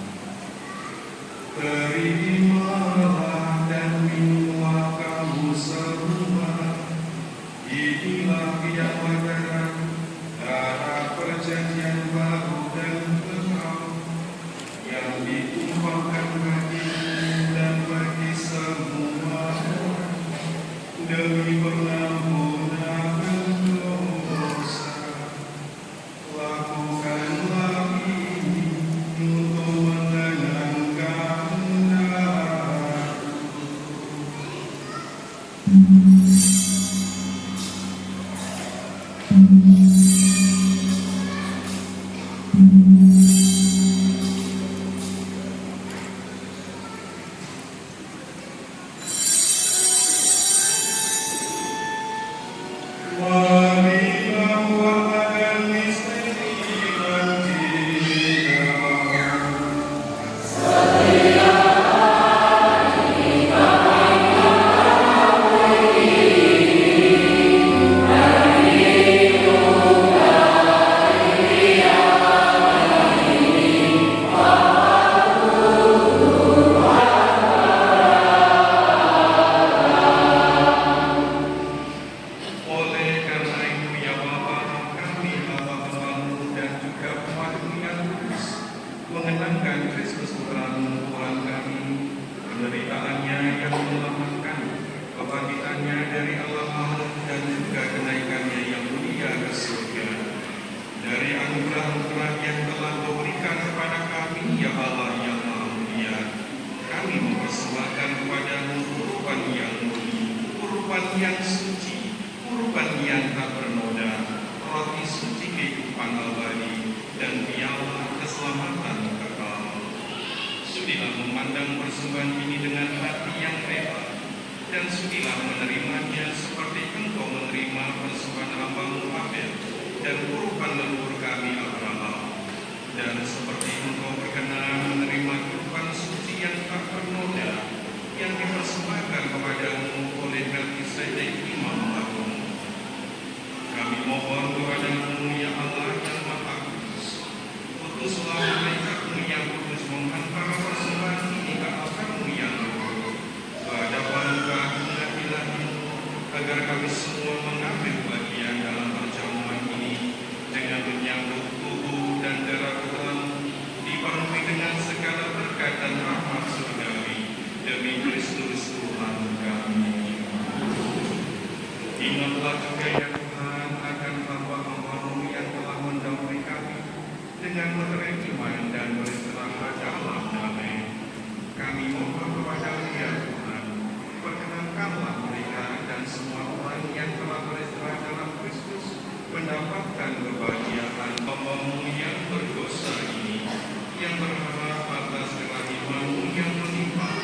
"Terimalah dan minumlah kamu semua. Inilah piala darah perjanjian baru dan kekal, yang ditumpahkan bagimu dan bagi semua orang demi pengampunan dosa. Lakukanlah ini untuk yang menyelamatkan, kebangkitannya dari alam maut, dan juga kenaikannya yang mulia ke surga. Dari anugerah-anugerah yang telah Kau berikan kepada kami, ya Allah yang Maha Mulia, kami mempersembahkan kepadamu kurban yang murni, kurban yang suci, kurban yang tak bernoda, roti suci kehidupan abadi, dan piala keselamatan kekal. Sudilah memandang persembahan ini dengan hati yang rela, dan sudilah menerimanya seperti Engkau menerima persembahan hamba-Mu Abel dan kurban leluhur kami Abraham, dan seperti Engkau berkenan menerima kurban suci yang tak bernoda yang dipersembahkan kepadamu oleh Melkisedek Imam Agung. Kami mohon kepadamu, ya Allah yang Maha Kudus, utuslah malaikatmu yang kudus menghantar persembahan ini ke altarmu yang luhur, ke hadapan keagungan ilahi-Mu, agar kami semua mengambil bagian dalam perjamuan ini dengan menyambut tubuh dan darah Tuhan, dipenuhi dengan segala berkat dan rahmat surgawi demi Kristus Tuhan kami. Ingatlah juga ya Tuhan akan hamba-hamba-Mu yang telah mendahului kami dengan menerai iman dan beristirahat dalam damai. Kami mohon kepada-Mu ya Tuhan, perkenankanlah mereka dan semua orang yang telah beristirahat dalam Kristus mendapatkan kebahagiaan hamba-Mu yang berdosa ini, yang berharap atas kerahiman-Mu yang melimpah,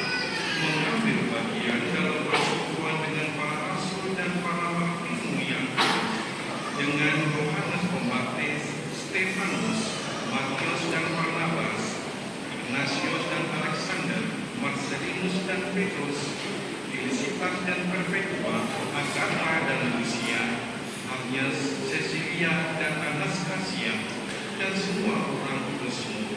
mengambil bagian dalam persekutuan dengan para rasul dan para martir-Mu yang kudus, dengan Yohanes Pembaptis, Stefanus, Matius dan Barnabas, Ignatius dan Alexander, Marcelinus dan Petrus, Felicitas dan Perpetua, Agatha dan Lucia, Agnes, Cecilia dan Anastasia, dan semua orang kudus-Mu.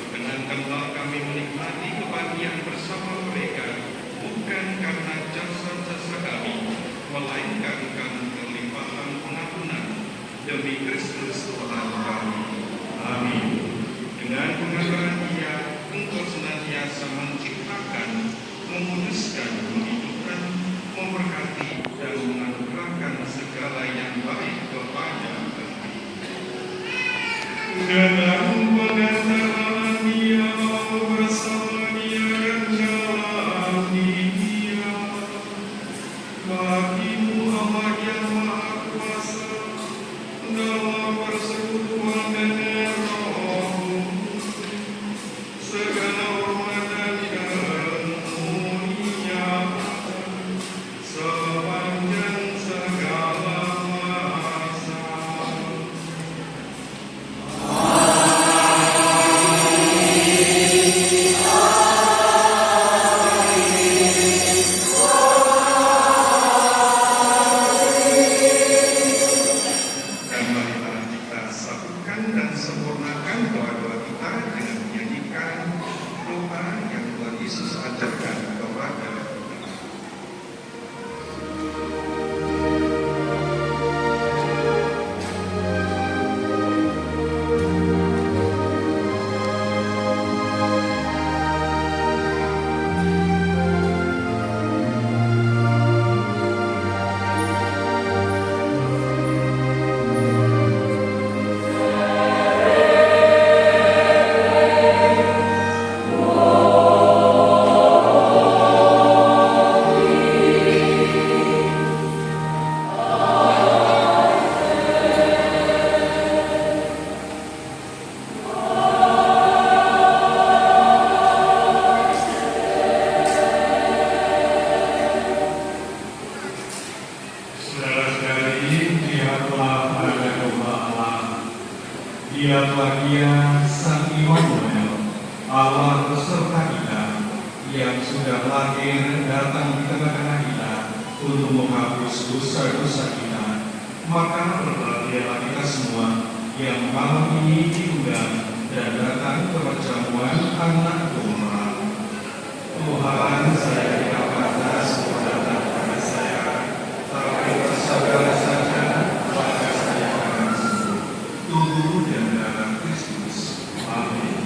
Perkenankanlah kami menikmati kebahagiaan bersama mereka, bukan karena jasa-jasa kami, melainkan karena kelimpahan pengampunan demi Kristus Tuhan kami. Amin. Dengan pengabaran Dia, Engkau senantiasa menciptakan, memuduskan, menghidupkan, memberkati, dan menganugerahkan segala yang baik kepada kami. Dalam pengantaran Dia, bersama Dia dan dalam Dia, bagi-Mu Allah yang Maha Kuasa, dalam persekutuan dengan Roh-Mu, segala hormat dan kemuliaan sepanjang segala masa. Dan marilah kita satukan dan sempurnakan doa-doa kita dengan menyanyikan doa yang Tuhan Yesus ajarkan kepada kita. Saudara-saudari, lihatlah pada domba Allah. Lihatlah Dia, Sang Immanuel, Allah beserta kita, yang sudah lahir datang di tengah-tengah kita untuk menghapus dosa-dosa kita. Maka berbahagialah kita semua yang malam ini diundang dan datang ke perjamuan Anak Domba. Tuhan, saya tidak pantas untuk datang kepada saya, tapi bersabar saja, maka saya akan sembuh. Tubuh dan darah Kristus. Amin.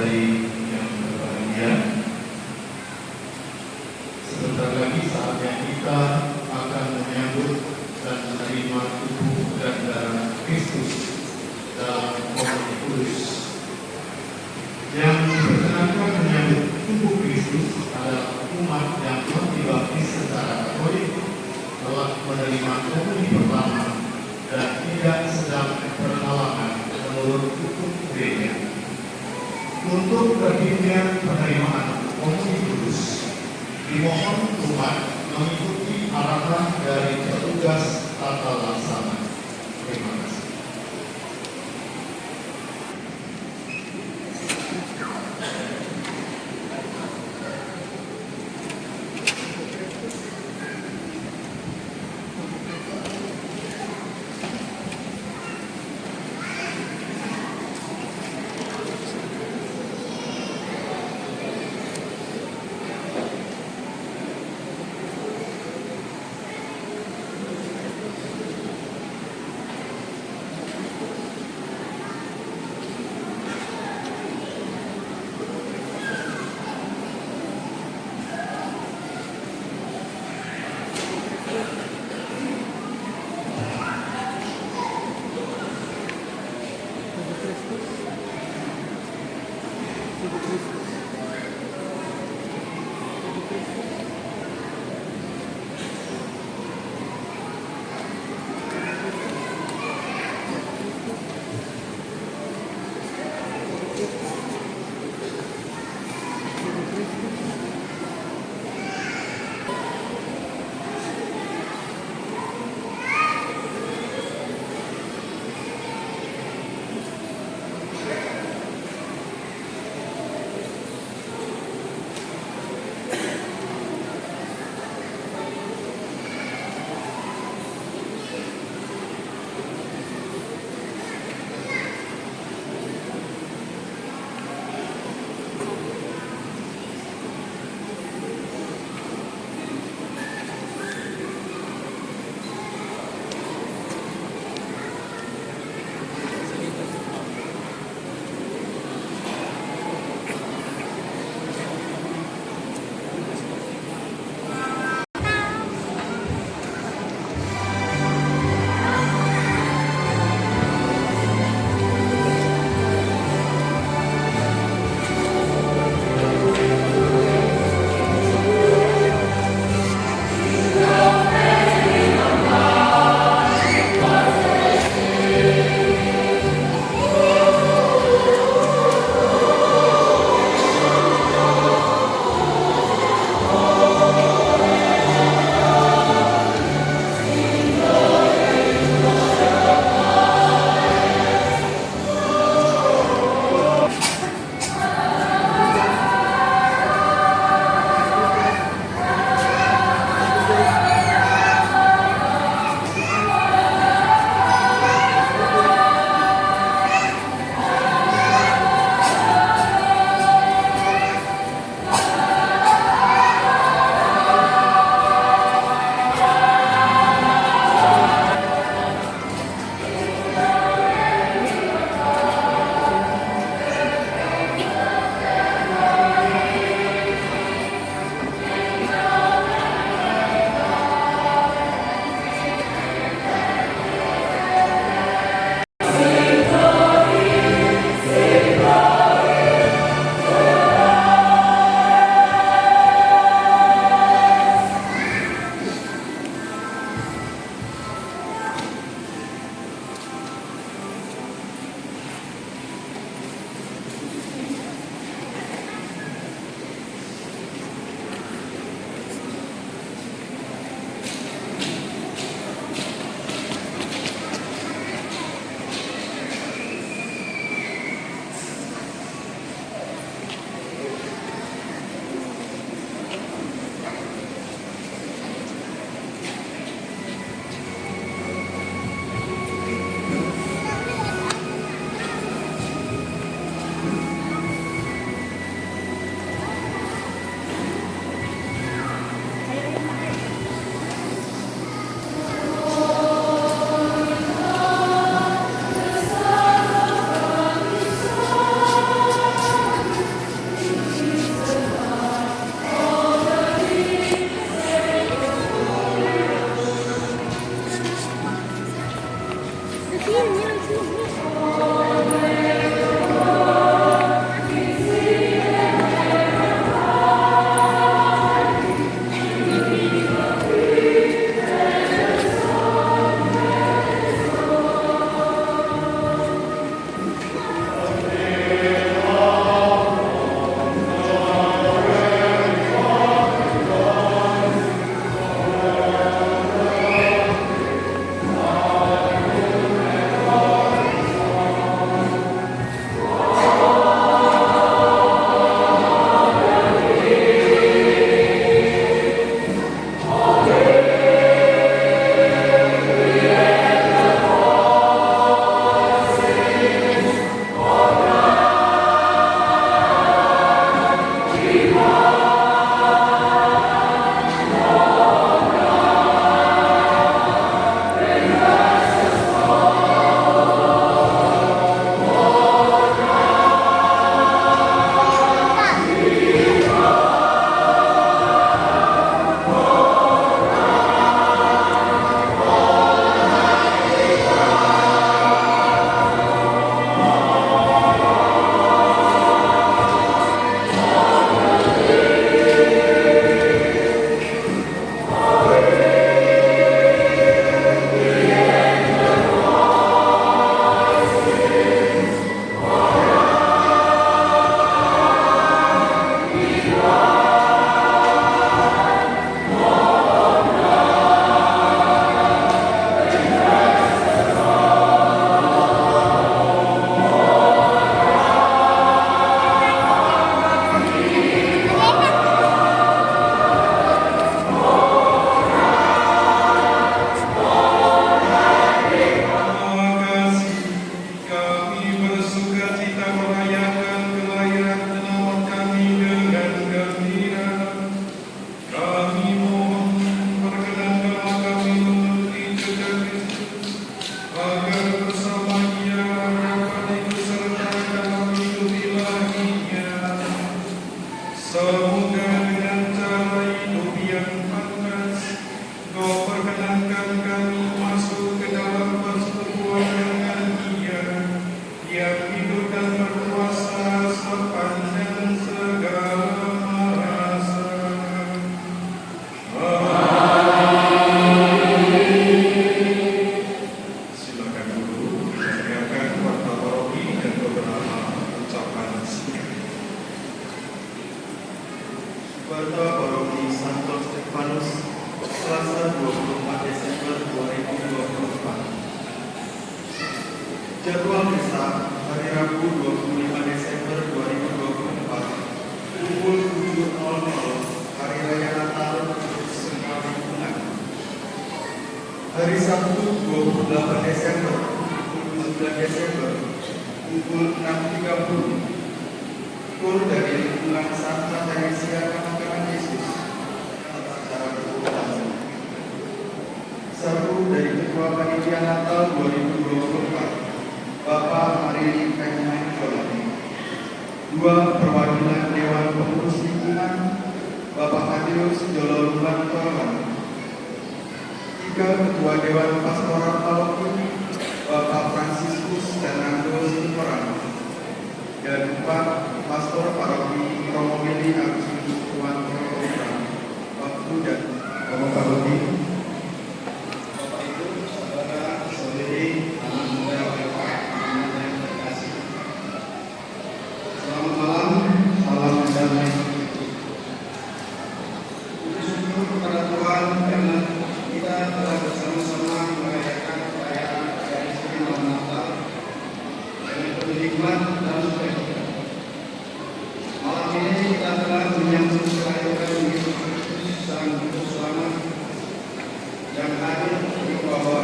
saudara-saudari yang berbahagia, sebentar lagi saatnya kita akan menyambut dan menerima tubuh dan darah Kristus dalam komuni kudus. Yang diperkenankan menyambut tubuh Kristus adalah umat yang telah dibaptis secara Katolik, telah menerima komuni pertama, dan tidak sedang berhalangan menurut hukum gereja. Untuk berbimbingan penerimaan komuni kudus, dimohon umat mengikuti arahan dari petugas tata laksana. Terima kasih. Semoga dengan cara hidup yang pantas, Kau perkenankan kami masuk ke dalam persekutuan dengan Dia, yang hidup dan berkuasa sepanjang segala masa. Silakan dulu menyiapkan warta paroki dan beberapa ucapan singkat. Warta Paroki Santo Stefanus, Selasa 24 Desember 2024. Jadwal misa hari Rabu 25 Desember 2024 pukul 7.00 Hari Raya Natal Sekali Bulan. Hari Sabtu 28 Desember pukul 9 Desember pukul 6.30 tur dari Pulang Santa Teresia Pemakaman Yesus secara berurutan. Satu dari Ketua Panitia Natal 2024 Bapak Marini Kanyaman Jolani. 2 perwakilan Dewan Pengurus Lingkungan Bapak Matius Jololuman Torman. 3 Ketua Dewan Pastoral Paroki Bapak Fransiskus Fernando Simorano. Dan 4 Pastor Paroki Promobili Agustinus Tuan Program. Waktu dan Bapak Paroki, Bapak Ibu, Saudara, Saudari, anak muda, Bapak, anak yang terkasih. Selamat malam, salam damai. Puji syukur kepada Tuhan karena kita telah bersama-sama merayakan perayaan hari Malam Natal dengan penuh hikmat dan sukacita. Malam ini kita telah menyambut kelahiran Yesus Kristus Sang Juru Selamat yang hadir membawa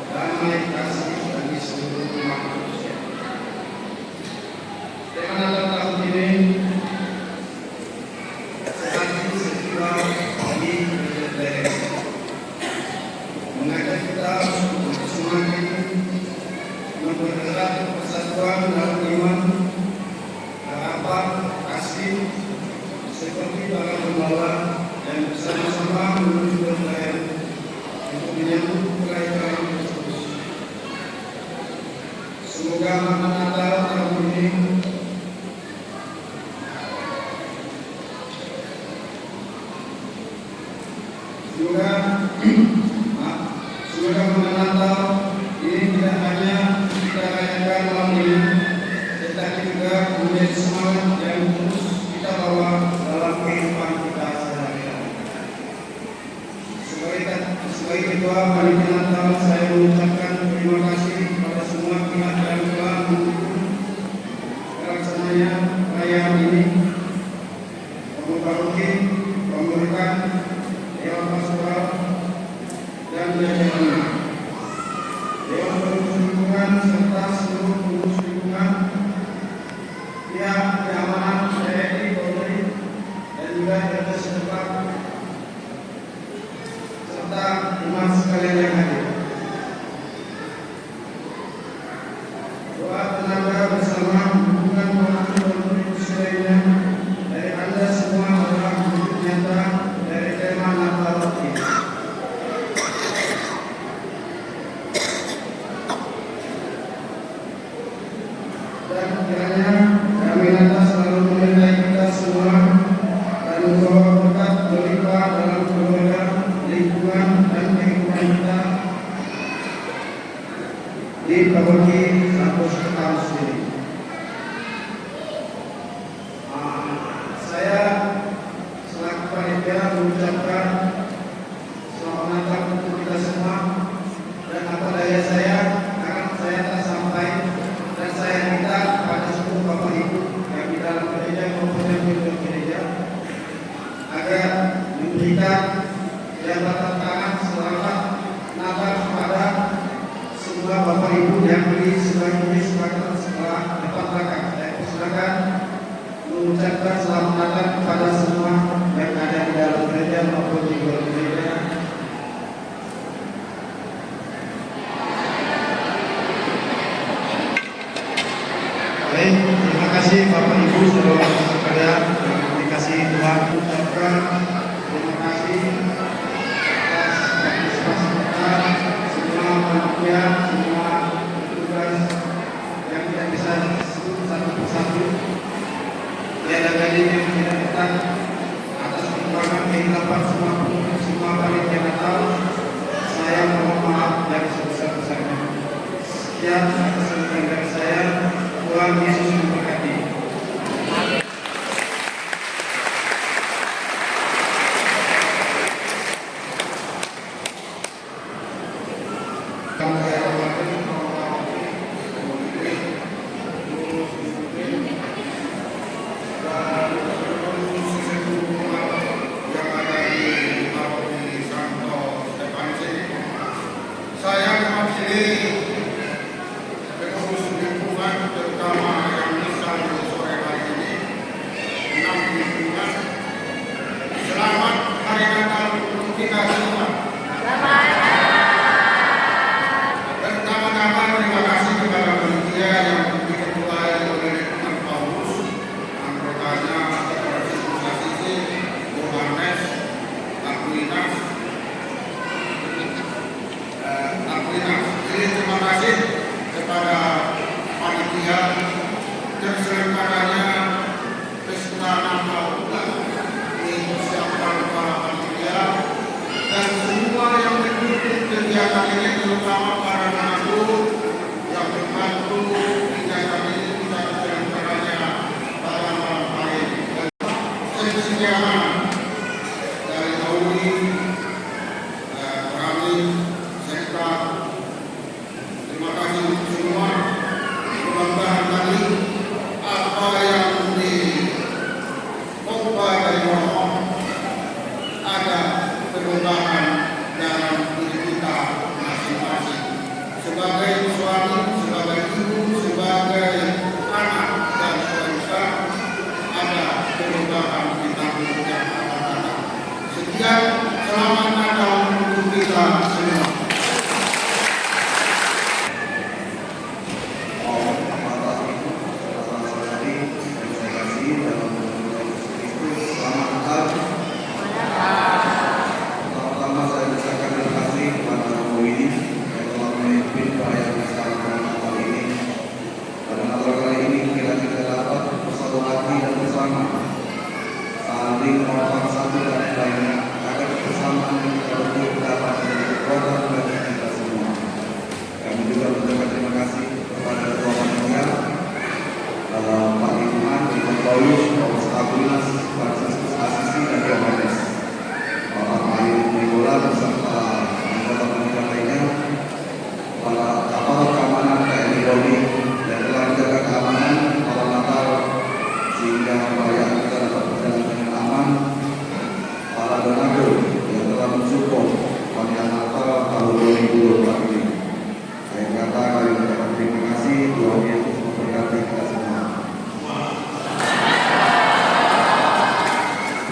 damai kasih bagi seluruh umat manusia. Tema Natal tahun ini sehati sejiwa bagi Betlehemsku, mengajak kita untuk semakin mempererat persatuan dalam iman, harapan, kasih, seperti para pembawa dan bersama-sama menuju Betlehem untuk menyambut kelahiran Kristus. Semoga makna Natal tahun ini semoga makna Natal ini tidak hanya kita rayakan malam ini, tetapi juga menjadi semangat yang terus kita bawa dalam kehidupan kita sehari-hari. Sebagai Ketua Panitia Natal, saya mengucapkan terima kasih kepada semua pihak yang telah mendukung pelaksananya perayaan ini, Bapak Paroki, Pemerintahan, Dewan Pastoral, dan jajarannya, Dewan Pengurus Lingkungan serta seluruh pengurus lingkungan, pihak keamanan, TNI, Polri, dan juga RT setempat, serta umat sekalian yang hadir. Doa tenaga bersama dukungan pengurus lainnya dari Anda semua adalah wujud nyata dari tema Natal ini. Dan kiranya kami Natal selalu menyertai kita semua dan membawa berkat berlimpah dalam keluarga, lingkungan, dan kehidupan kita di Paroki Santo Stefanus ini. Saya selaku panitia mengucapkan selamat Natal untuk kita semua, dan apa daya saya akan saya tak sampai, dan saya minta kepada seluruh Bapak Ibu yang di dalam gereja maupun yang di luar gereja agar memberikan jabatan tangan selamat Natal kepada semua Bapak Ibu yang berdiri sebagai setelah depan belakang. Saya persilakan mengucapkan selamat Natal kepada semua yang ada di dalam gereja maupun di luar gereja. Baik, terima kasih Bapak Ibu saudara sekalian yang dikasihi dan atas kekurangan kehilapan semua panitia Natal, saya mohon maaf yang sebesar-besarnya. Sekian atas sambutan dari saya. Tuhan Yesus memberkati. Saya mewakili pengurus lingkungan terutama yang bisa di sore hari ini 6 lingkungan. Selamat Hari Natal untuk kita semua. Pertama-tama terima kasih kepada panitia yang diketuai oleh Lingkungan Paulus, anggotanya Franciscus Assisi, Yohanes, Aquinas. Jadi terima kasih kepada panitia terselenggaranya pesta Natal dipersiapkan para panitia dan semua yang mendukung kegiatan ini, terutama para natur yang membantu kegiatan ini bisa terselenggaranya pada malam hari. Dan sekian dari Audi, kami serta terima kasih untuk semua. Mudah-mudahan tadi apa yang dikhotbah dari Romo ada perubahan dalam diri kita masing-masing. Sebagai suami, sebagai ibu, sebagai anak dan bangsa, ada perubahan di tahun yang akan datang. Sekian, selamat Natal untuk kita semua.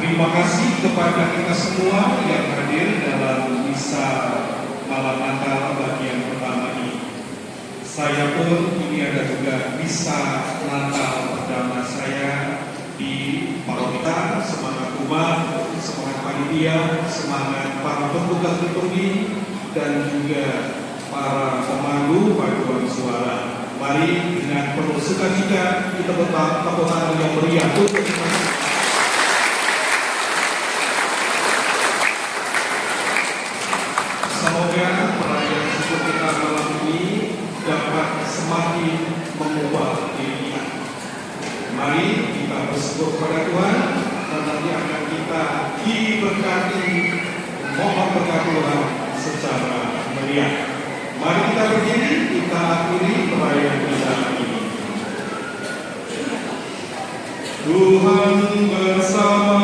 Terima kasih kepada kita semua yang hadir dalam misa malam Natal bagian pertama ini. Saya pun ini ada juga misa Natal perdana saya di Parokitan. Semangat umat, semangat panitia, semangat para petugas liturgi dan juga para pemandu paduan suara. Mari dengan penuh sukacita kita tepuk tangan yang meriah untuk semoga perayaan syukur kita malam ini dapat semakin mengubah diri kita. Mari kita bersyukur kepada Tuhan dan nanti akan kita diberkati, mohon berkat Tuhan secara meriah. Mari kita berdiri, kita akhiri perayaan kita ini. Tuhan bersama